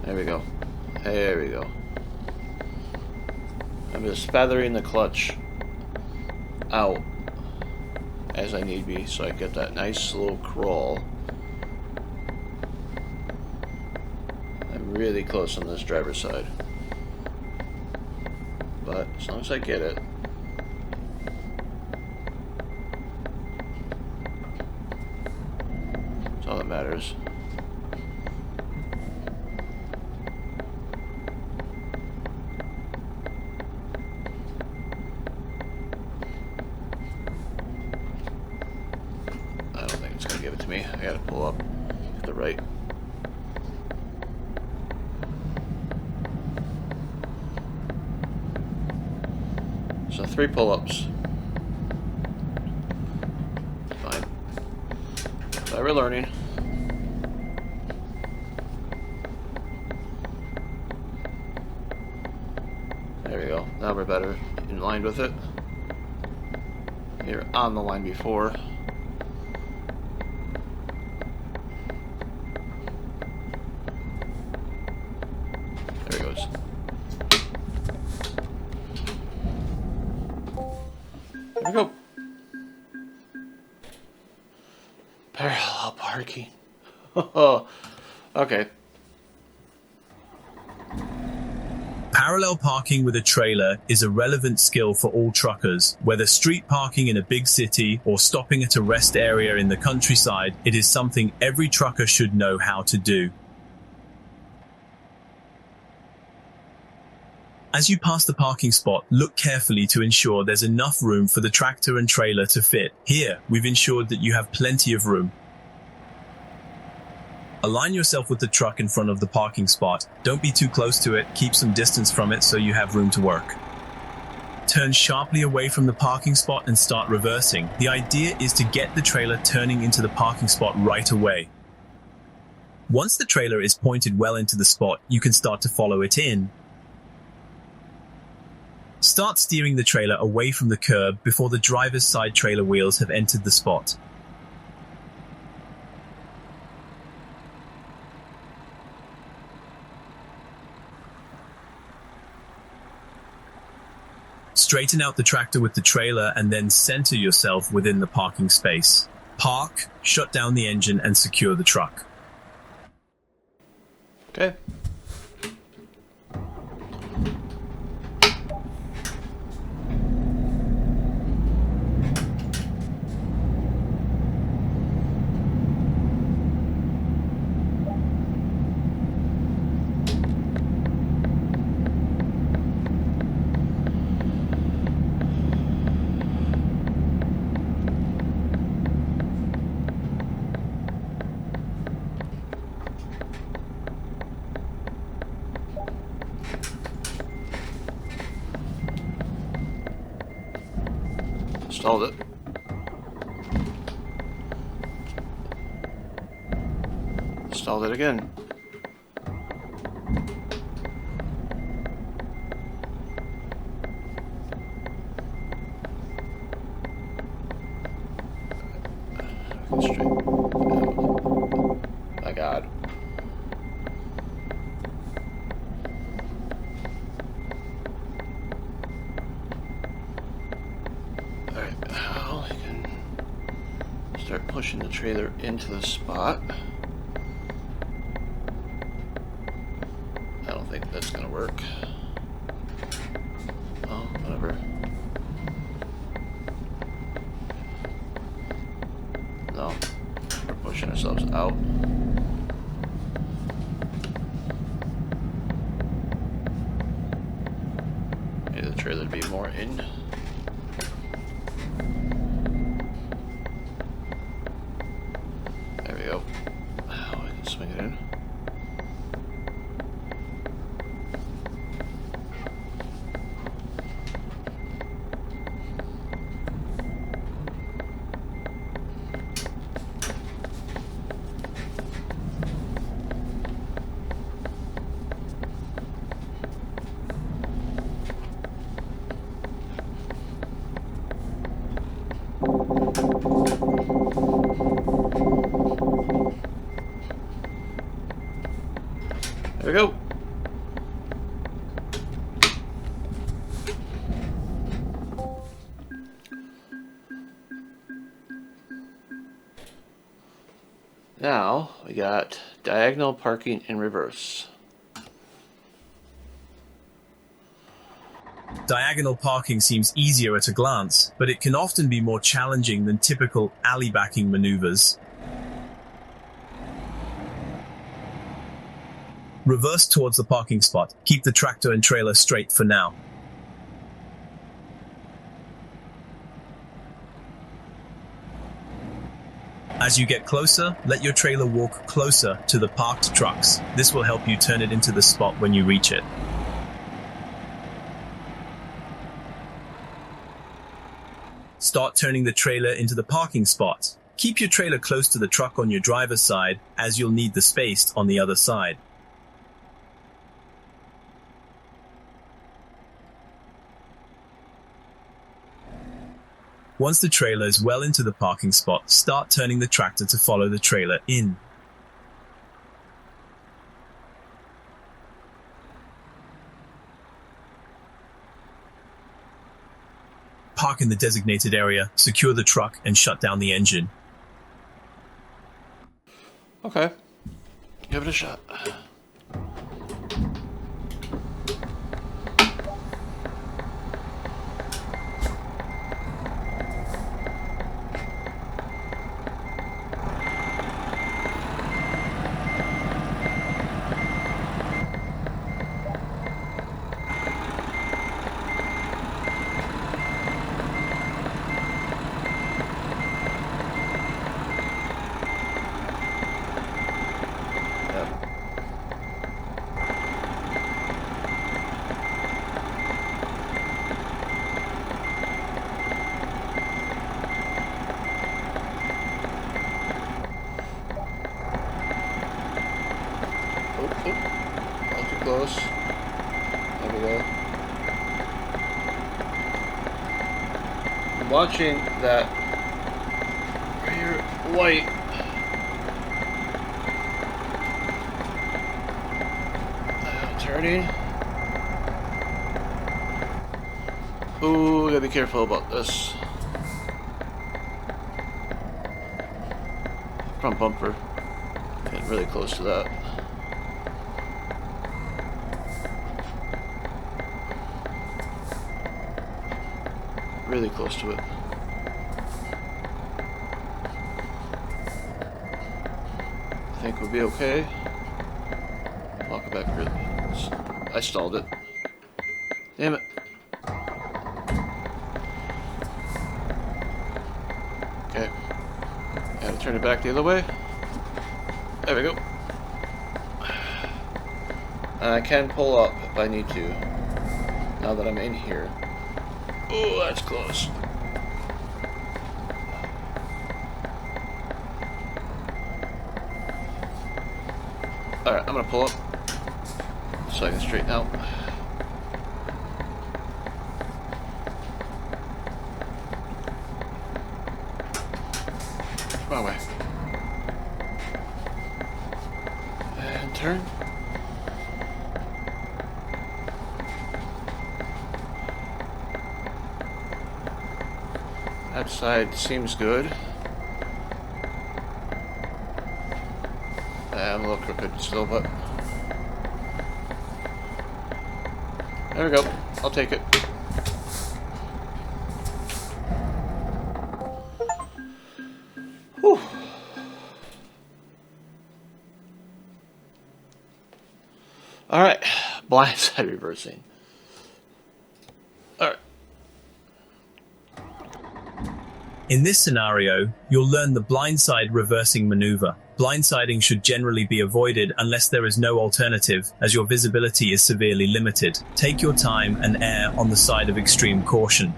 There we go. There we go. I'm just feathering the clutch out as I need be so I get that nice slow crawl. I'm really close on this driver's side. But as long as I get it. That's all that matters. gotta pull up to the right. So 3 pull-ups. Fine. That's why we're learning. There we go. Now we're better in line with it. You're on the line before. There it goes. There we go. Parallel parking. Okay. Parallel parking with a trailer is a relevant skill for all truckers. Whether street parking in a big city or stopping at a rest area in the countryside, it is something every trucker should know how to do. As you pass the parking spot, look carefully to ensure there's enough room for the tractor and trailer to fit. Here, we've ensured that you have plenty of room. Align yourself with the truck in front of the parking spot. Don't be too close to it, keep some distance from it so you have room to work. Turn sharply away from the parking spot and start reversing. The idea is to get the trailer turning into the parking spot right away. Once the trailer is pointed well into the spot, you can start to follow it in. Start steering the trailer away from the curb before the driver's side trailer wheels have entered the spot. Straighten out the tractor with the trailer and then center yourself within the parking space. Park, shut down the engine, and secure the truck. Okay. Stalled it. Stalled it again. Straight. My God. Alright, now I can start pushing the trailer into the spot. I don't think that's gonna work. Oh, whatever. No, we're pushing ourselves out. Maybe the trailer would be more in. There we go. Oh, I can swing it in. There we go. Now we got diagonal parking in reverse. Diagonal parking seems easier at a glance, but it can often be more challenging than typical alley backing maneuvers. Reverse towards the parking spot. Keep the tractor and trailer straight for now. As you get closer, let your trailer walk closer to the parked trucks. This will help you turn it into the spot when you reach it. Start turning the trailer into the parking spot. Keep your trailer close to the truck on your driver's side, as you'll need the space on the other side. Once the trailer is well into the parking spot, start turning the tractor to follow the trailer in. Park in the designated area, secure the truck, and shut down the engine. Okay. Give it a shot. Not too close. There we go. I'm watching that rear light. Turning. Ooh, gotta be careful about this. Front bumper. Getting really close to that. Really close to it. I think we'll be okay. Lock it back really. I stalled it. Damn it. Okay. Gotta turn it back the other way. There we go. I can pull up if I need to. Now that I'm in here. Oh, that's close. Alright, I'm gonna pull up so I can straighten out. Wrong way. And turn. That side seems good. I'm a little crooked still, but there we go. I'll take it. Whew. All right, blindside reversing. All right. In this scenario, you'll learn the blindside reversing maneuver. Blindsiding should generally be avoided unless there is no alternative, as your visibility is severely limited. Take your time and err on the side of extreme caution.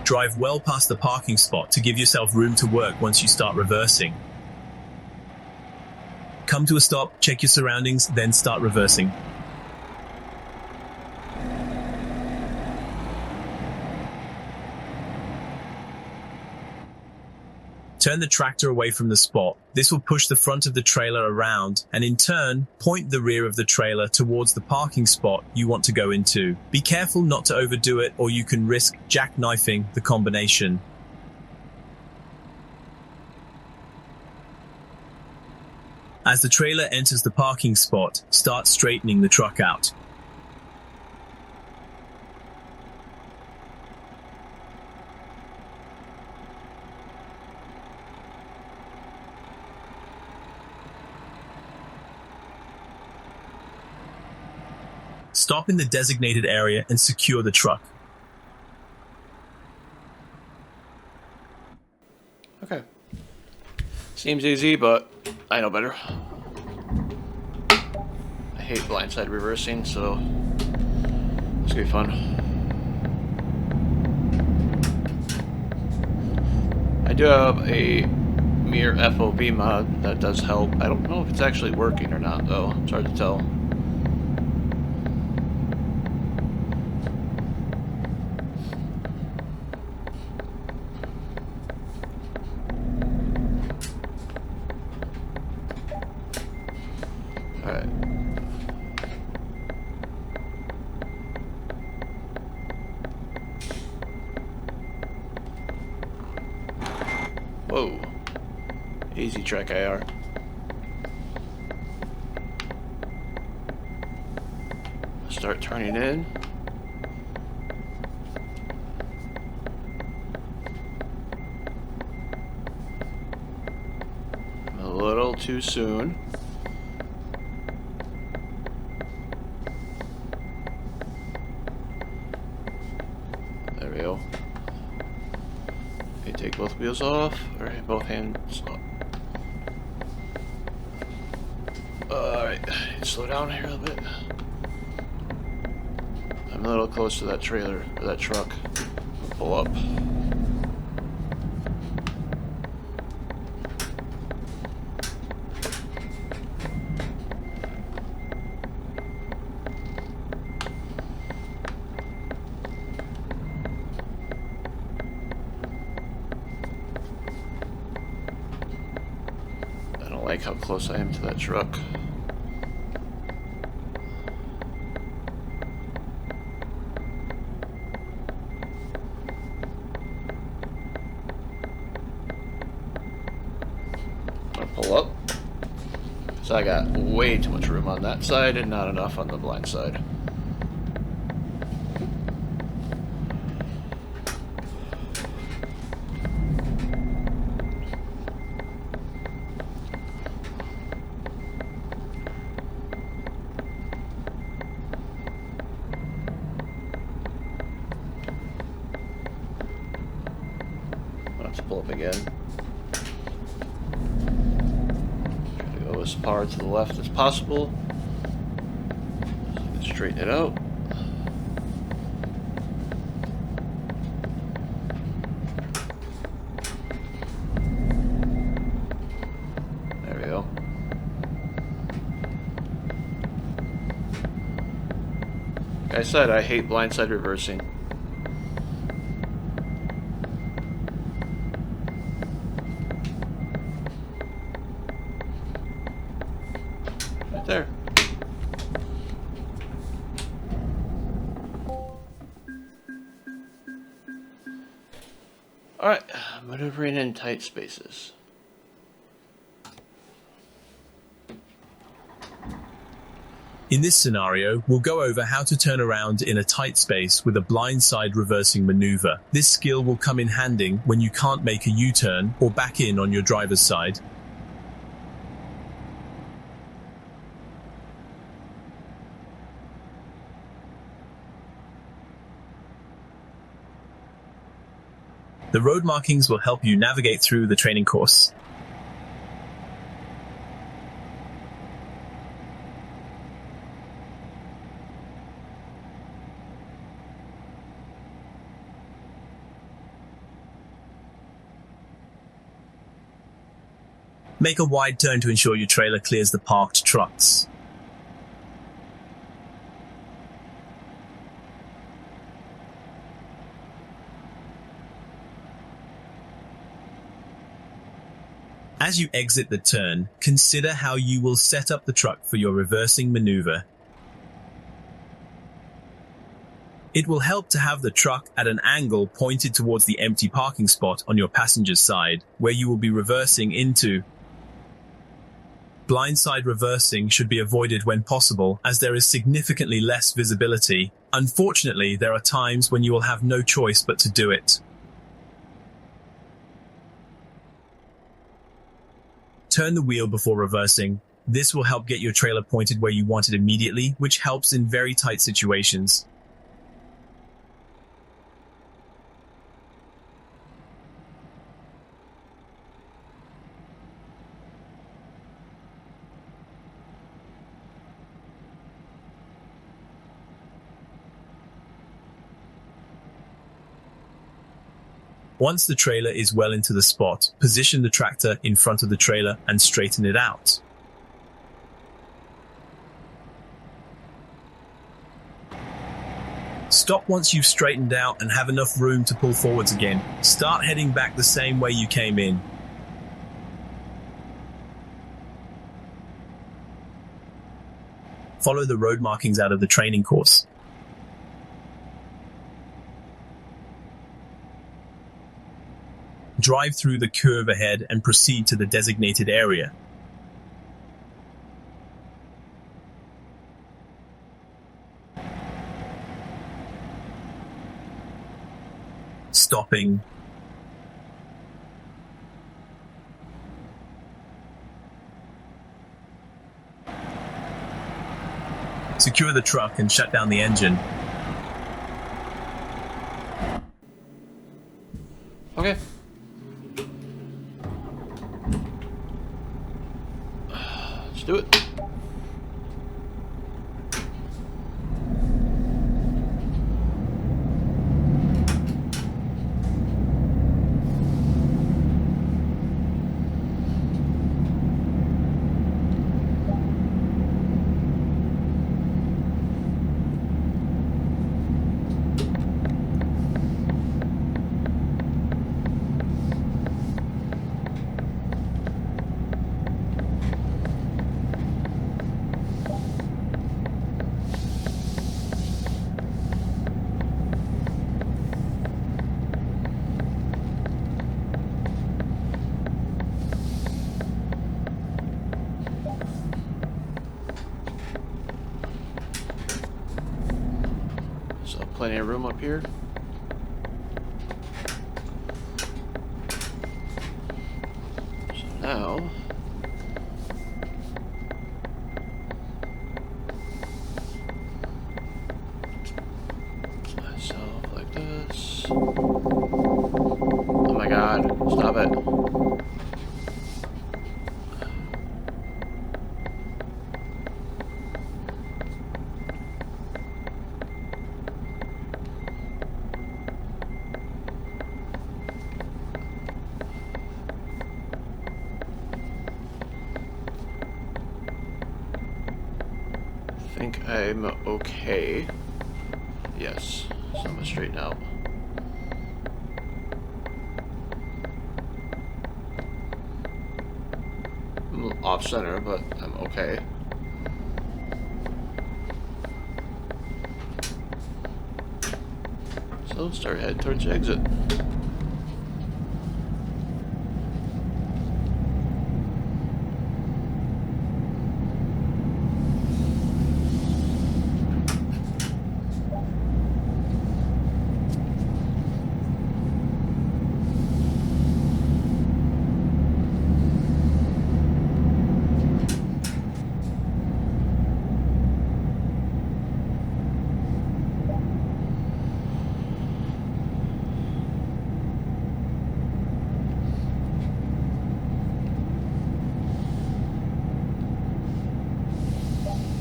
Drive well past the parking spot to give yourself room to work once you start reversing. Come to a stop, check your surroundings, then start reversing. Turn the tractor away from the spot. This will push the front of the trailer around and in turn, point the rear of the trailer towards the parking spot you want to go into. Be careful not to overdo it or you can risk jackknifing the combination. As the trailer enters the parking spot, start straightening the truck out. Stop in the designated area and secure the truck. Seems easy, but I know better. I hate blindside reversing, so it's gonna be fun. I do have a mere FOV mod that does help. I don't know if it's actually working or not, though. It's hard to tell. Alright. Whoa. Easy track IR. Start turning in. A little too soon. There we go. Okay, take both wheels off, or both hands off. Alright, slow down here a little bit. I'm a little close to that trailer, or that truck. Pull up. I don't like how close I am to that truck. Pull up, so I got way too much room on that side and not enough on the blind side. I'll have to pull up again. As far to the left as possible. So I can straighten it out. There we go. Like I said, I hate blindside reversing. There. Alright, maneuvering in tight spaces. In this scenario, we'll go over how to turn around in a tight space with a blindside reversing maneuver. This skill will come in handy when you can't make a U-turn or back in on your driver's side. The road markings will help you navigate through the training course. Make a wide turn to ensure your trailer clears the parked trucks. As you exit the turn, consider how you will set up the truck for your reversing maneuver. It will help to have the truck at an angle pointed towards the empty parking spot on your passenger's side, where you will be reversing into. Blindside reversing should be avoided when possible, as there is significantly less visibility. Unfortunately, there are times when you will have no choice but to do it. Turn the wheel before reversing. This will help get your trailer pointed where you want it immediately, which helps in very tight situations. Once the trailer is well into the spot, position the tractor in front of the trailer and straighten it out. Stop once you've straightened out and have enough room to pull forwards again. Start heading back the same way you came in. Follow the road markings out of the training course. Drive through the curve ahead and proceed to the designated area. Stopping. Secure the truck and shut down the engine. Okay. Let's do it. So plenty of room up here. So now myself like this. Oh my god, stop it. I think I'm okay. Yes, so I'm gonna straighten out. I'm a little off center, but I'm okay. So start heading towards the exit.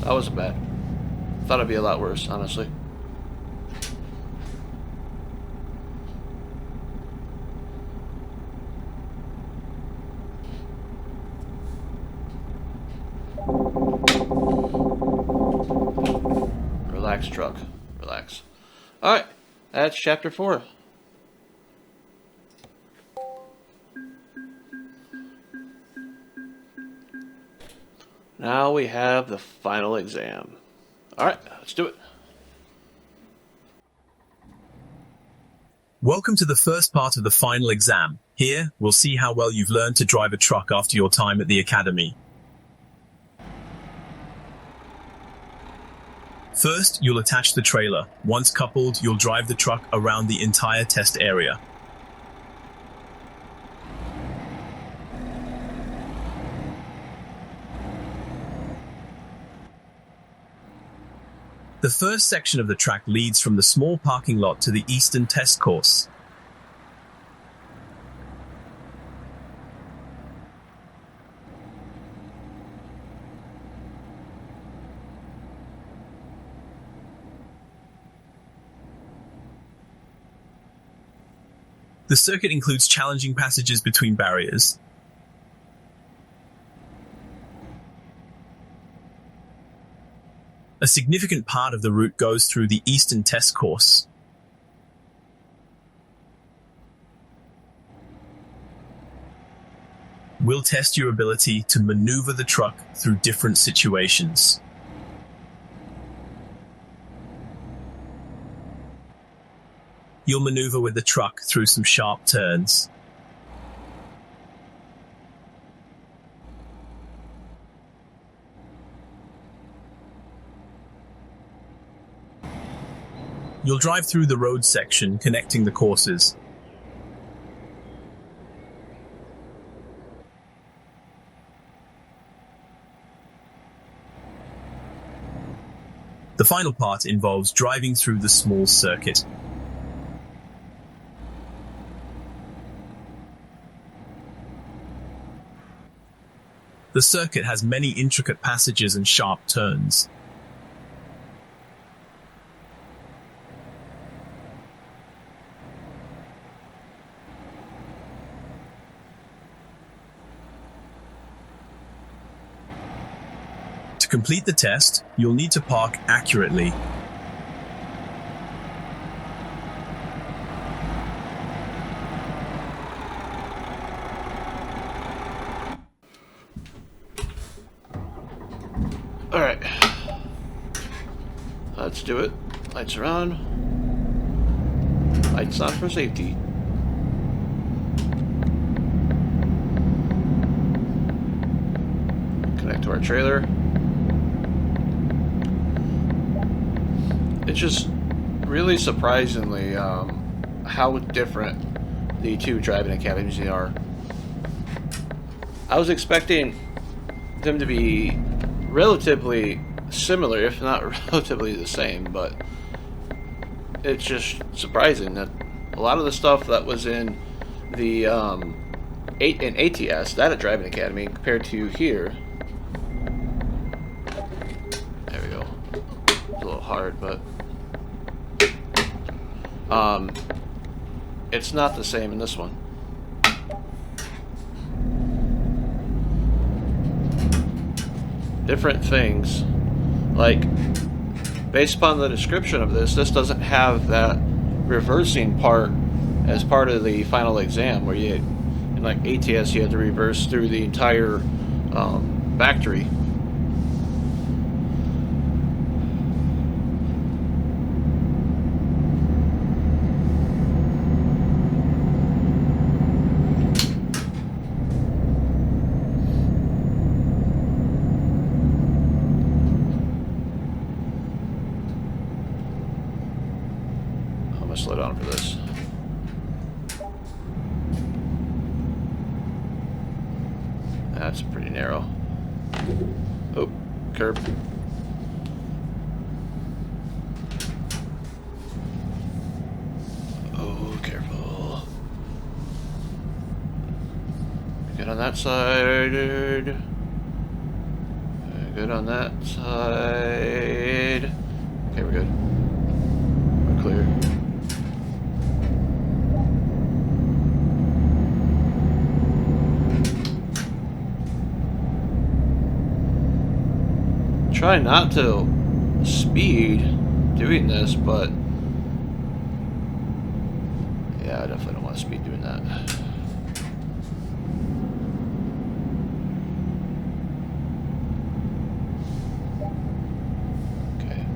That wasn't bad. Thought it'd be a lot worse, honestly. Relax, truck. Relax. Alright, that's chapter 4. Now we have the final exam. Alright, let's do it. Welcome to the first part of the final exam. Here, we'll see how well you've learned to drive a truck after your time at the academy. First, you'll attach the trailer. Once coupled, you'll drive the truck around the entire test area. The first section of the track leads from the small parking lot to the eastern test course. The circuit includes challenging passages between barriers. A significant part of the route goes through the Eastern Test Course. We'll test your ability to maneuver the truck through different situations. You'll maneuver with the truck through some sharp turns. You'll drive through the road section connecting the courses. The final part involves driving through the small circuit. The circuit has many intricate passages and sharp turns. To complete the test, you'll need to park accurately. All right, let's do it. Lights are on. Lights on for safety. Connect to our trailer. It's just really surprisingly how different the two driving academies are. I was expecting them to be relatively similar, if not relatively the same, but it's just surprising that a lot of the stuff that was in the in ATS, that at Driving Academy, compared to here. There we go. It's a little hard, but it's not the same in this one. Different things, like based upon the description of this doesn't have that reversing part as part of the final exam, where you, in like ATS, you had to reverse through the entire factory. Slow down for this. That's pretty narrow. Oh, curb. Oh, careful. Good on that side. Good on that side. Okay, we're good. We're clear. Try not to speed doing this, but yeah, I definitely don't want to speed doing that. Okay.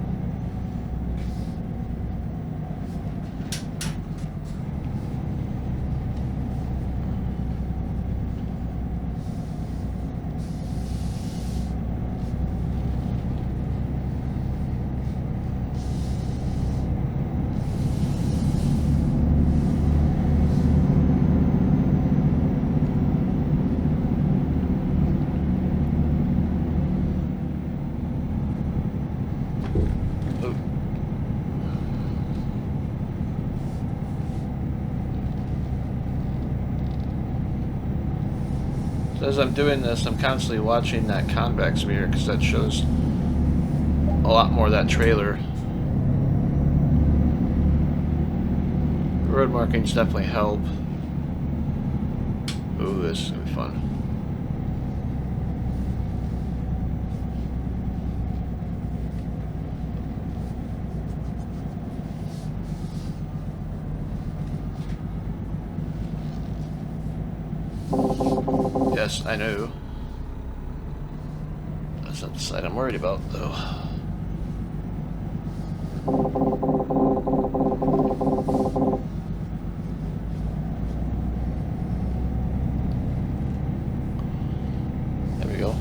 So as I'm doing this, I'm constantly watching that convex mirror, because that shows a lot more of that trailer road markings definitely help. Ooh, this is gonna be fun. Yes, I know. That's not the side I'm worried about, though. There we go.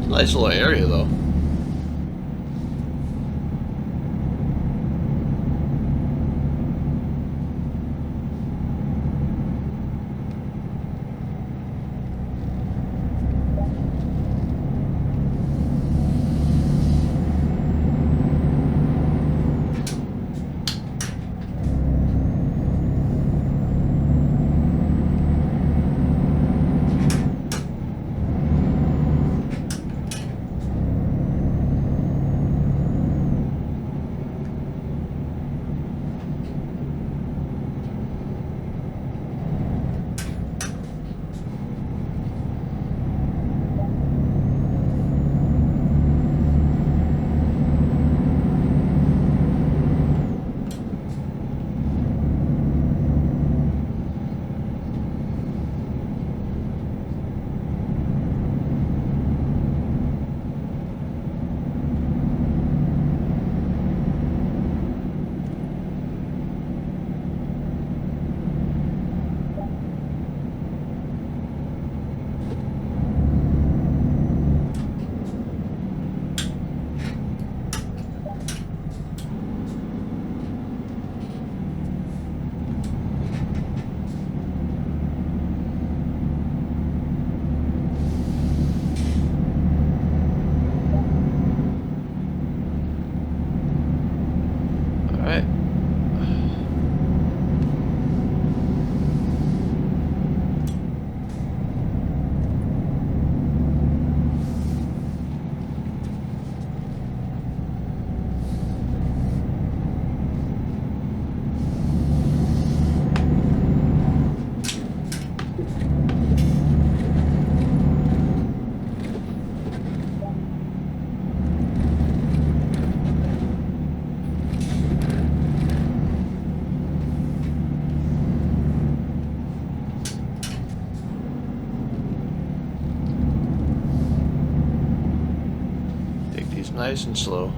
Nice little area, though. Nice and slow.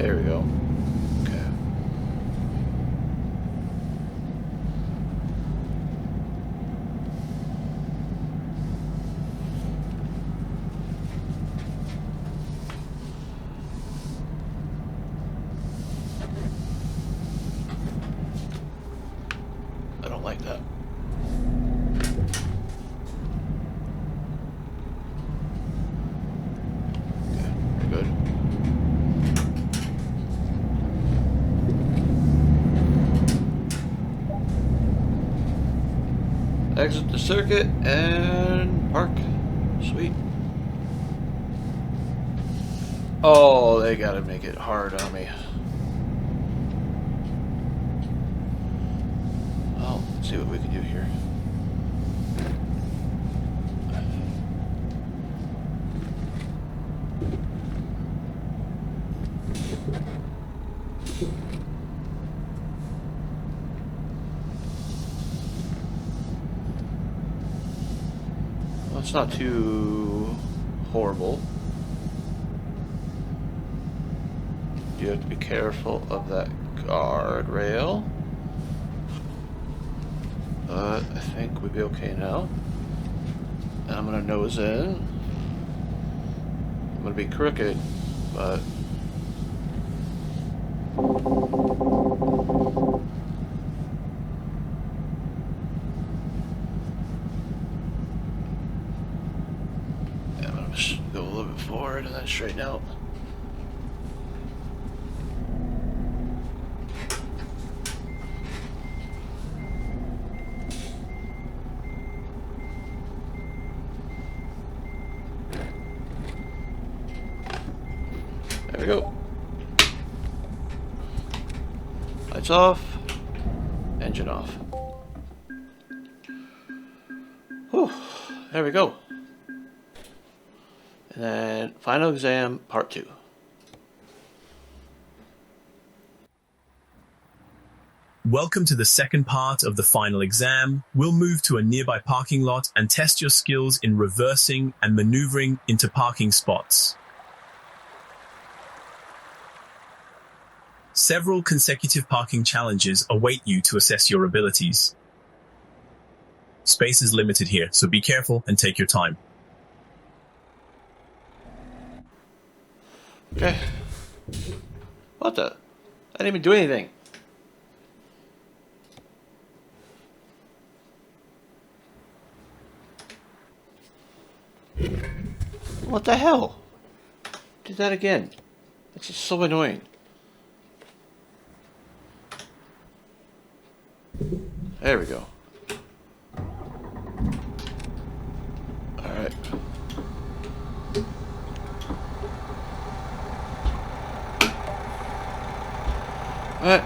There we go. Okay. I don't like that. Okay, we're good. Exit the circuit and park. Sweet. Oh, they gotta make it hard on me. Well, let's see what we can do here. Well, it's not too horrible. You have to be careful of that guardrail. But I think we'll be okay now. And I'm gonna nose in. I'm gonna be crooked, but yeah, I'm gonna just go a little bit forward and then straighten out. There we go. Lights off. Engine off. Whew. There we go. And then final exam part 2. Welcome to the second part of the final exam. We'll move to a nearby parking lot and test your skills in reversing and maneuvering into parking spots. Several consecutive parking challenges await you to assess your abilities. Space is limited here, so be careful and take your time. Okay. What the? I didn't even do anything. What the hell? Did that again. It's just so annoying. There we go. Alright. Alright.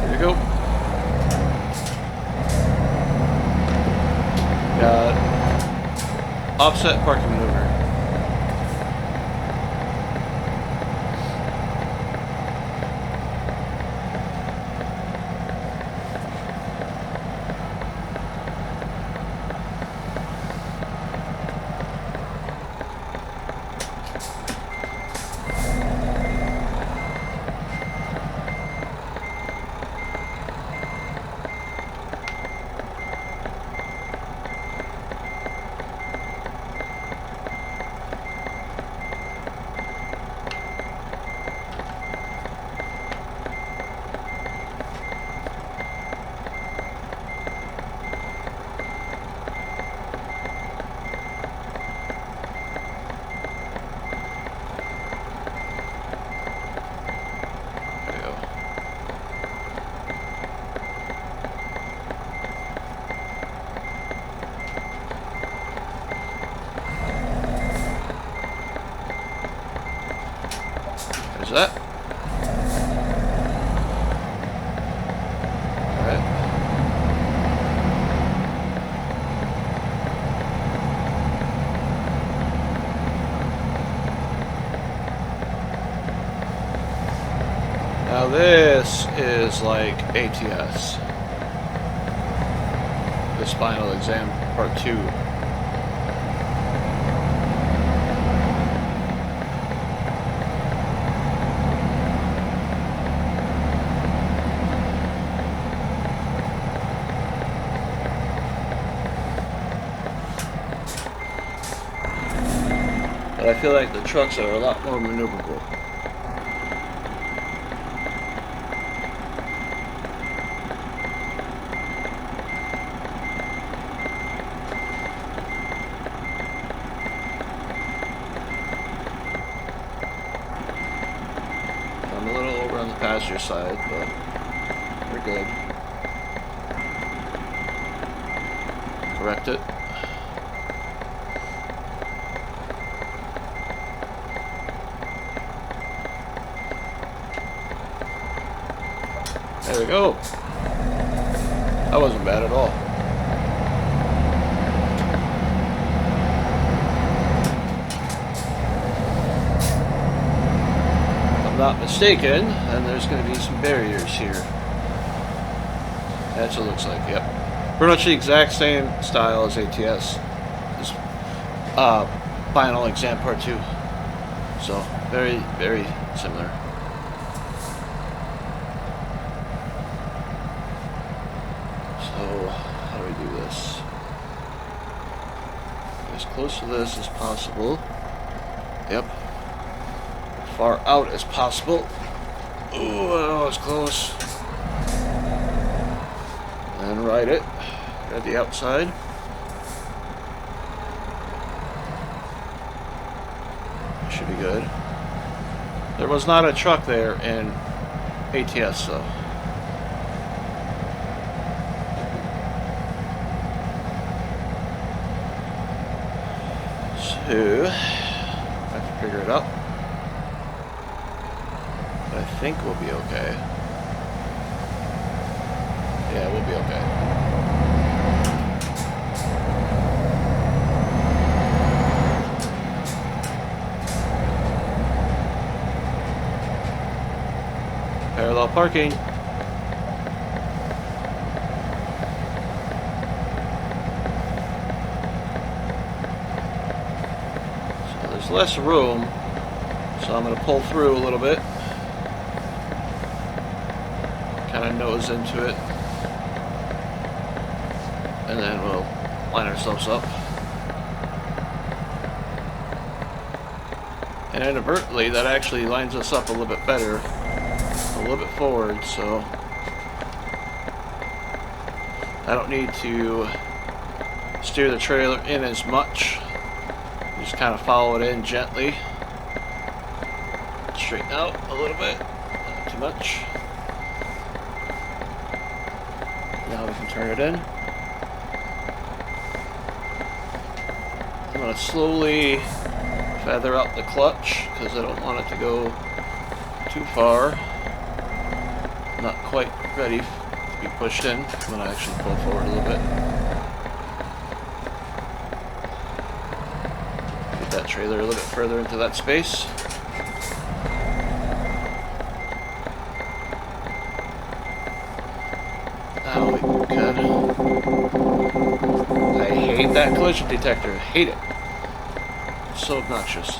Here we go. Got offset parking maneuver. There's that. Alright. Now this is like ATS. This final exam part 2. But I feel like the trucks are a lot more maneuverable. I'm a little over on the passenger side, but we're good. Correct it. There we go. That wasn't bad at all. If I'm not mistaken, then there's going to be some barriers here. That's what it looks like, yep. Pretty much the exact same style as ATS. This final exam part 2. So, very, very similar. So, how do we do this? As close to this as possible. Yep. Far out as possible. Ooh, that was close. And ride it at the outside. Should be good. There was not a truck there in ATS though. So, I have to figure it out. But I think we'll be okay. Yeah, we'll be okay. Parallel parking. So there's less room, so I'm going to pull through a little bit. Kind of nose into it. And then we'll line ourselves up. And inadvertently, that actually lines us up a little bit better. A little bit forward, so I don't need to steer the trailer in as much. Just kind of follow it in gently. Straighten out a little bit, not too much. Now we can turn it in. I'm going to slowly feather out the clutch because I don't want it to go too far. Not quite ready to be pushed in. I'm going to actually pull forward a little bit. Get that trailer a little bit further into that space. Now we can. I hate that collision detector. I hate it. It's so obnoxious.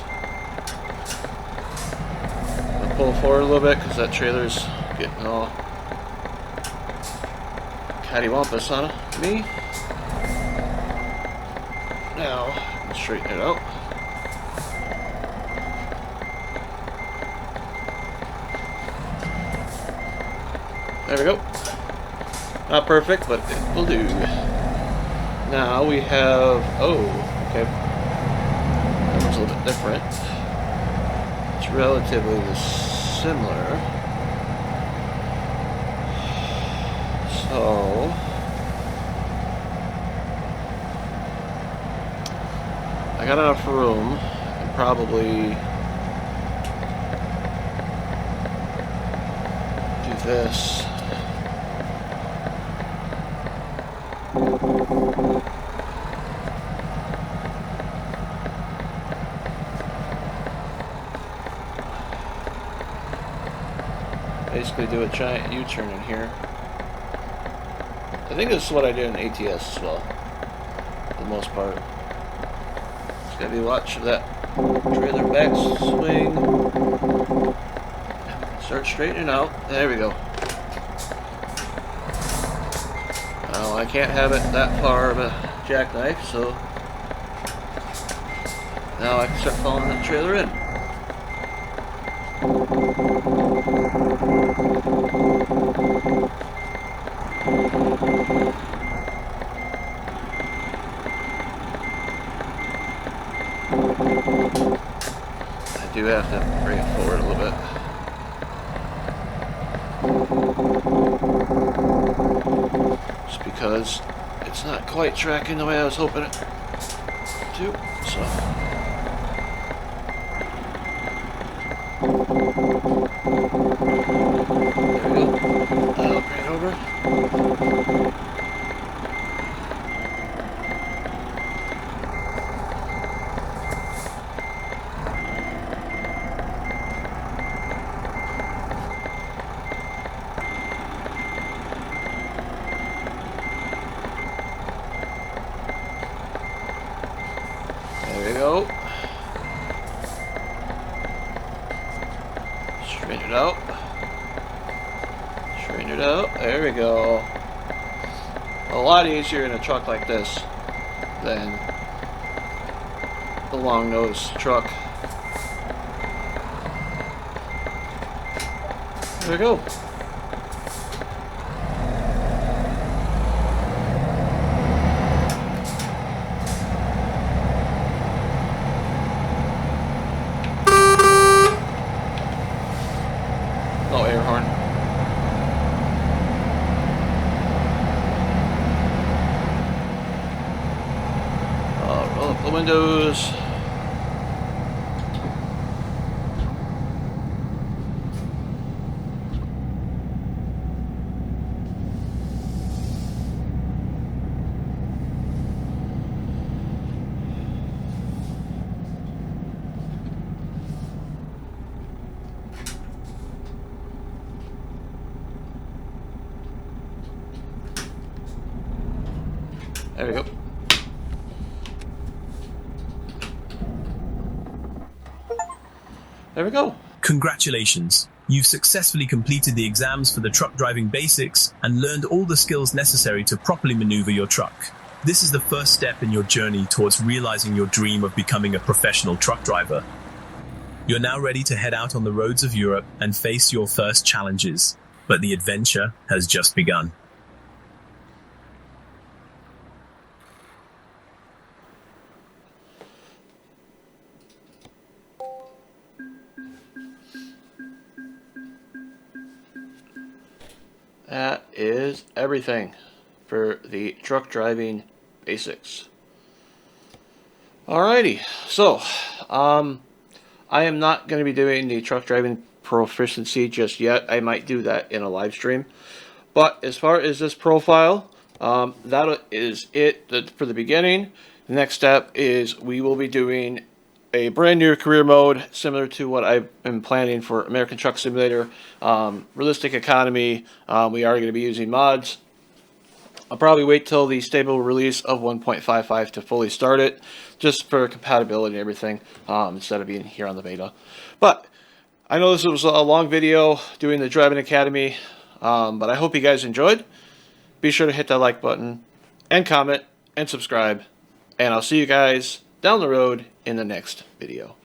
I'll pull forward a little bit because that trailer's getting all cattywampus on me. Now, straighten it out. There we go. Not perfect, but it will do. Now we have, oh, okay. That one's a little bit different. It's relatively similar. So, I got enough room. I can probably do this. Basically do a giant U-turn in here. I think this is what I did in ATS as well, for the most part. Just gotta be watching that trailer back swing. Start straightening out. There we go. Well, I can't have it that far of a jackknife, so Now I can start following that trailer in. I do have to bring it forward a little bit. Just because it's not quite tracking the way I was hoping it to, so. There we go. I'll bring it over. There we go. Straighten it out. Straighten it out. There we go. A lot easier in a truck like this than the long nose truck. There we go. No air horn. Roll up the windows. There we go. There we go. Congratulations! You've successfully completed the exams for the truck driving basics and learned all the skills necessary to properly maneuver your truck. This is the first step in your journey towards realizing your dream of becoming a professional truck driver. You're now ready to head out on the roads of Europe and face your first challenges, but the adventure has just begun. That is everything for the truck driving basics. Alrighty, so I am not going to be doing the truck driving proficiency just yet. I might do that in a live stream. But as far as this profile, that is it for the beginning. The next step is we will be doing a brand new career mode similar to what I've been planning for American Truck Simulator, Realistic Economy. We are going to be using mods. I'll probably wait till the stable release of 1.55 to fully start it, just for compatibility and everything, instead of being here on the beta. But I know this was a long video doing the Driving Academy, but I hope you guys enjoyed. Be sure to hit that like button and comment and subscribe, and I'll see you guys down the road in the next video.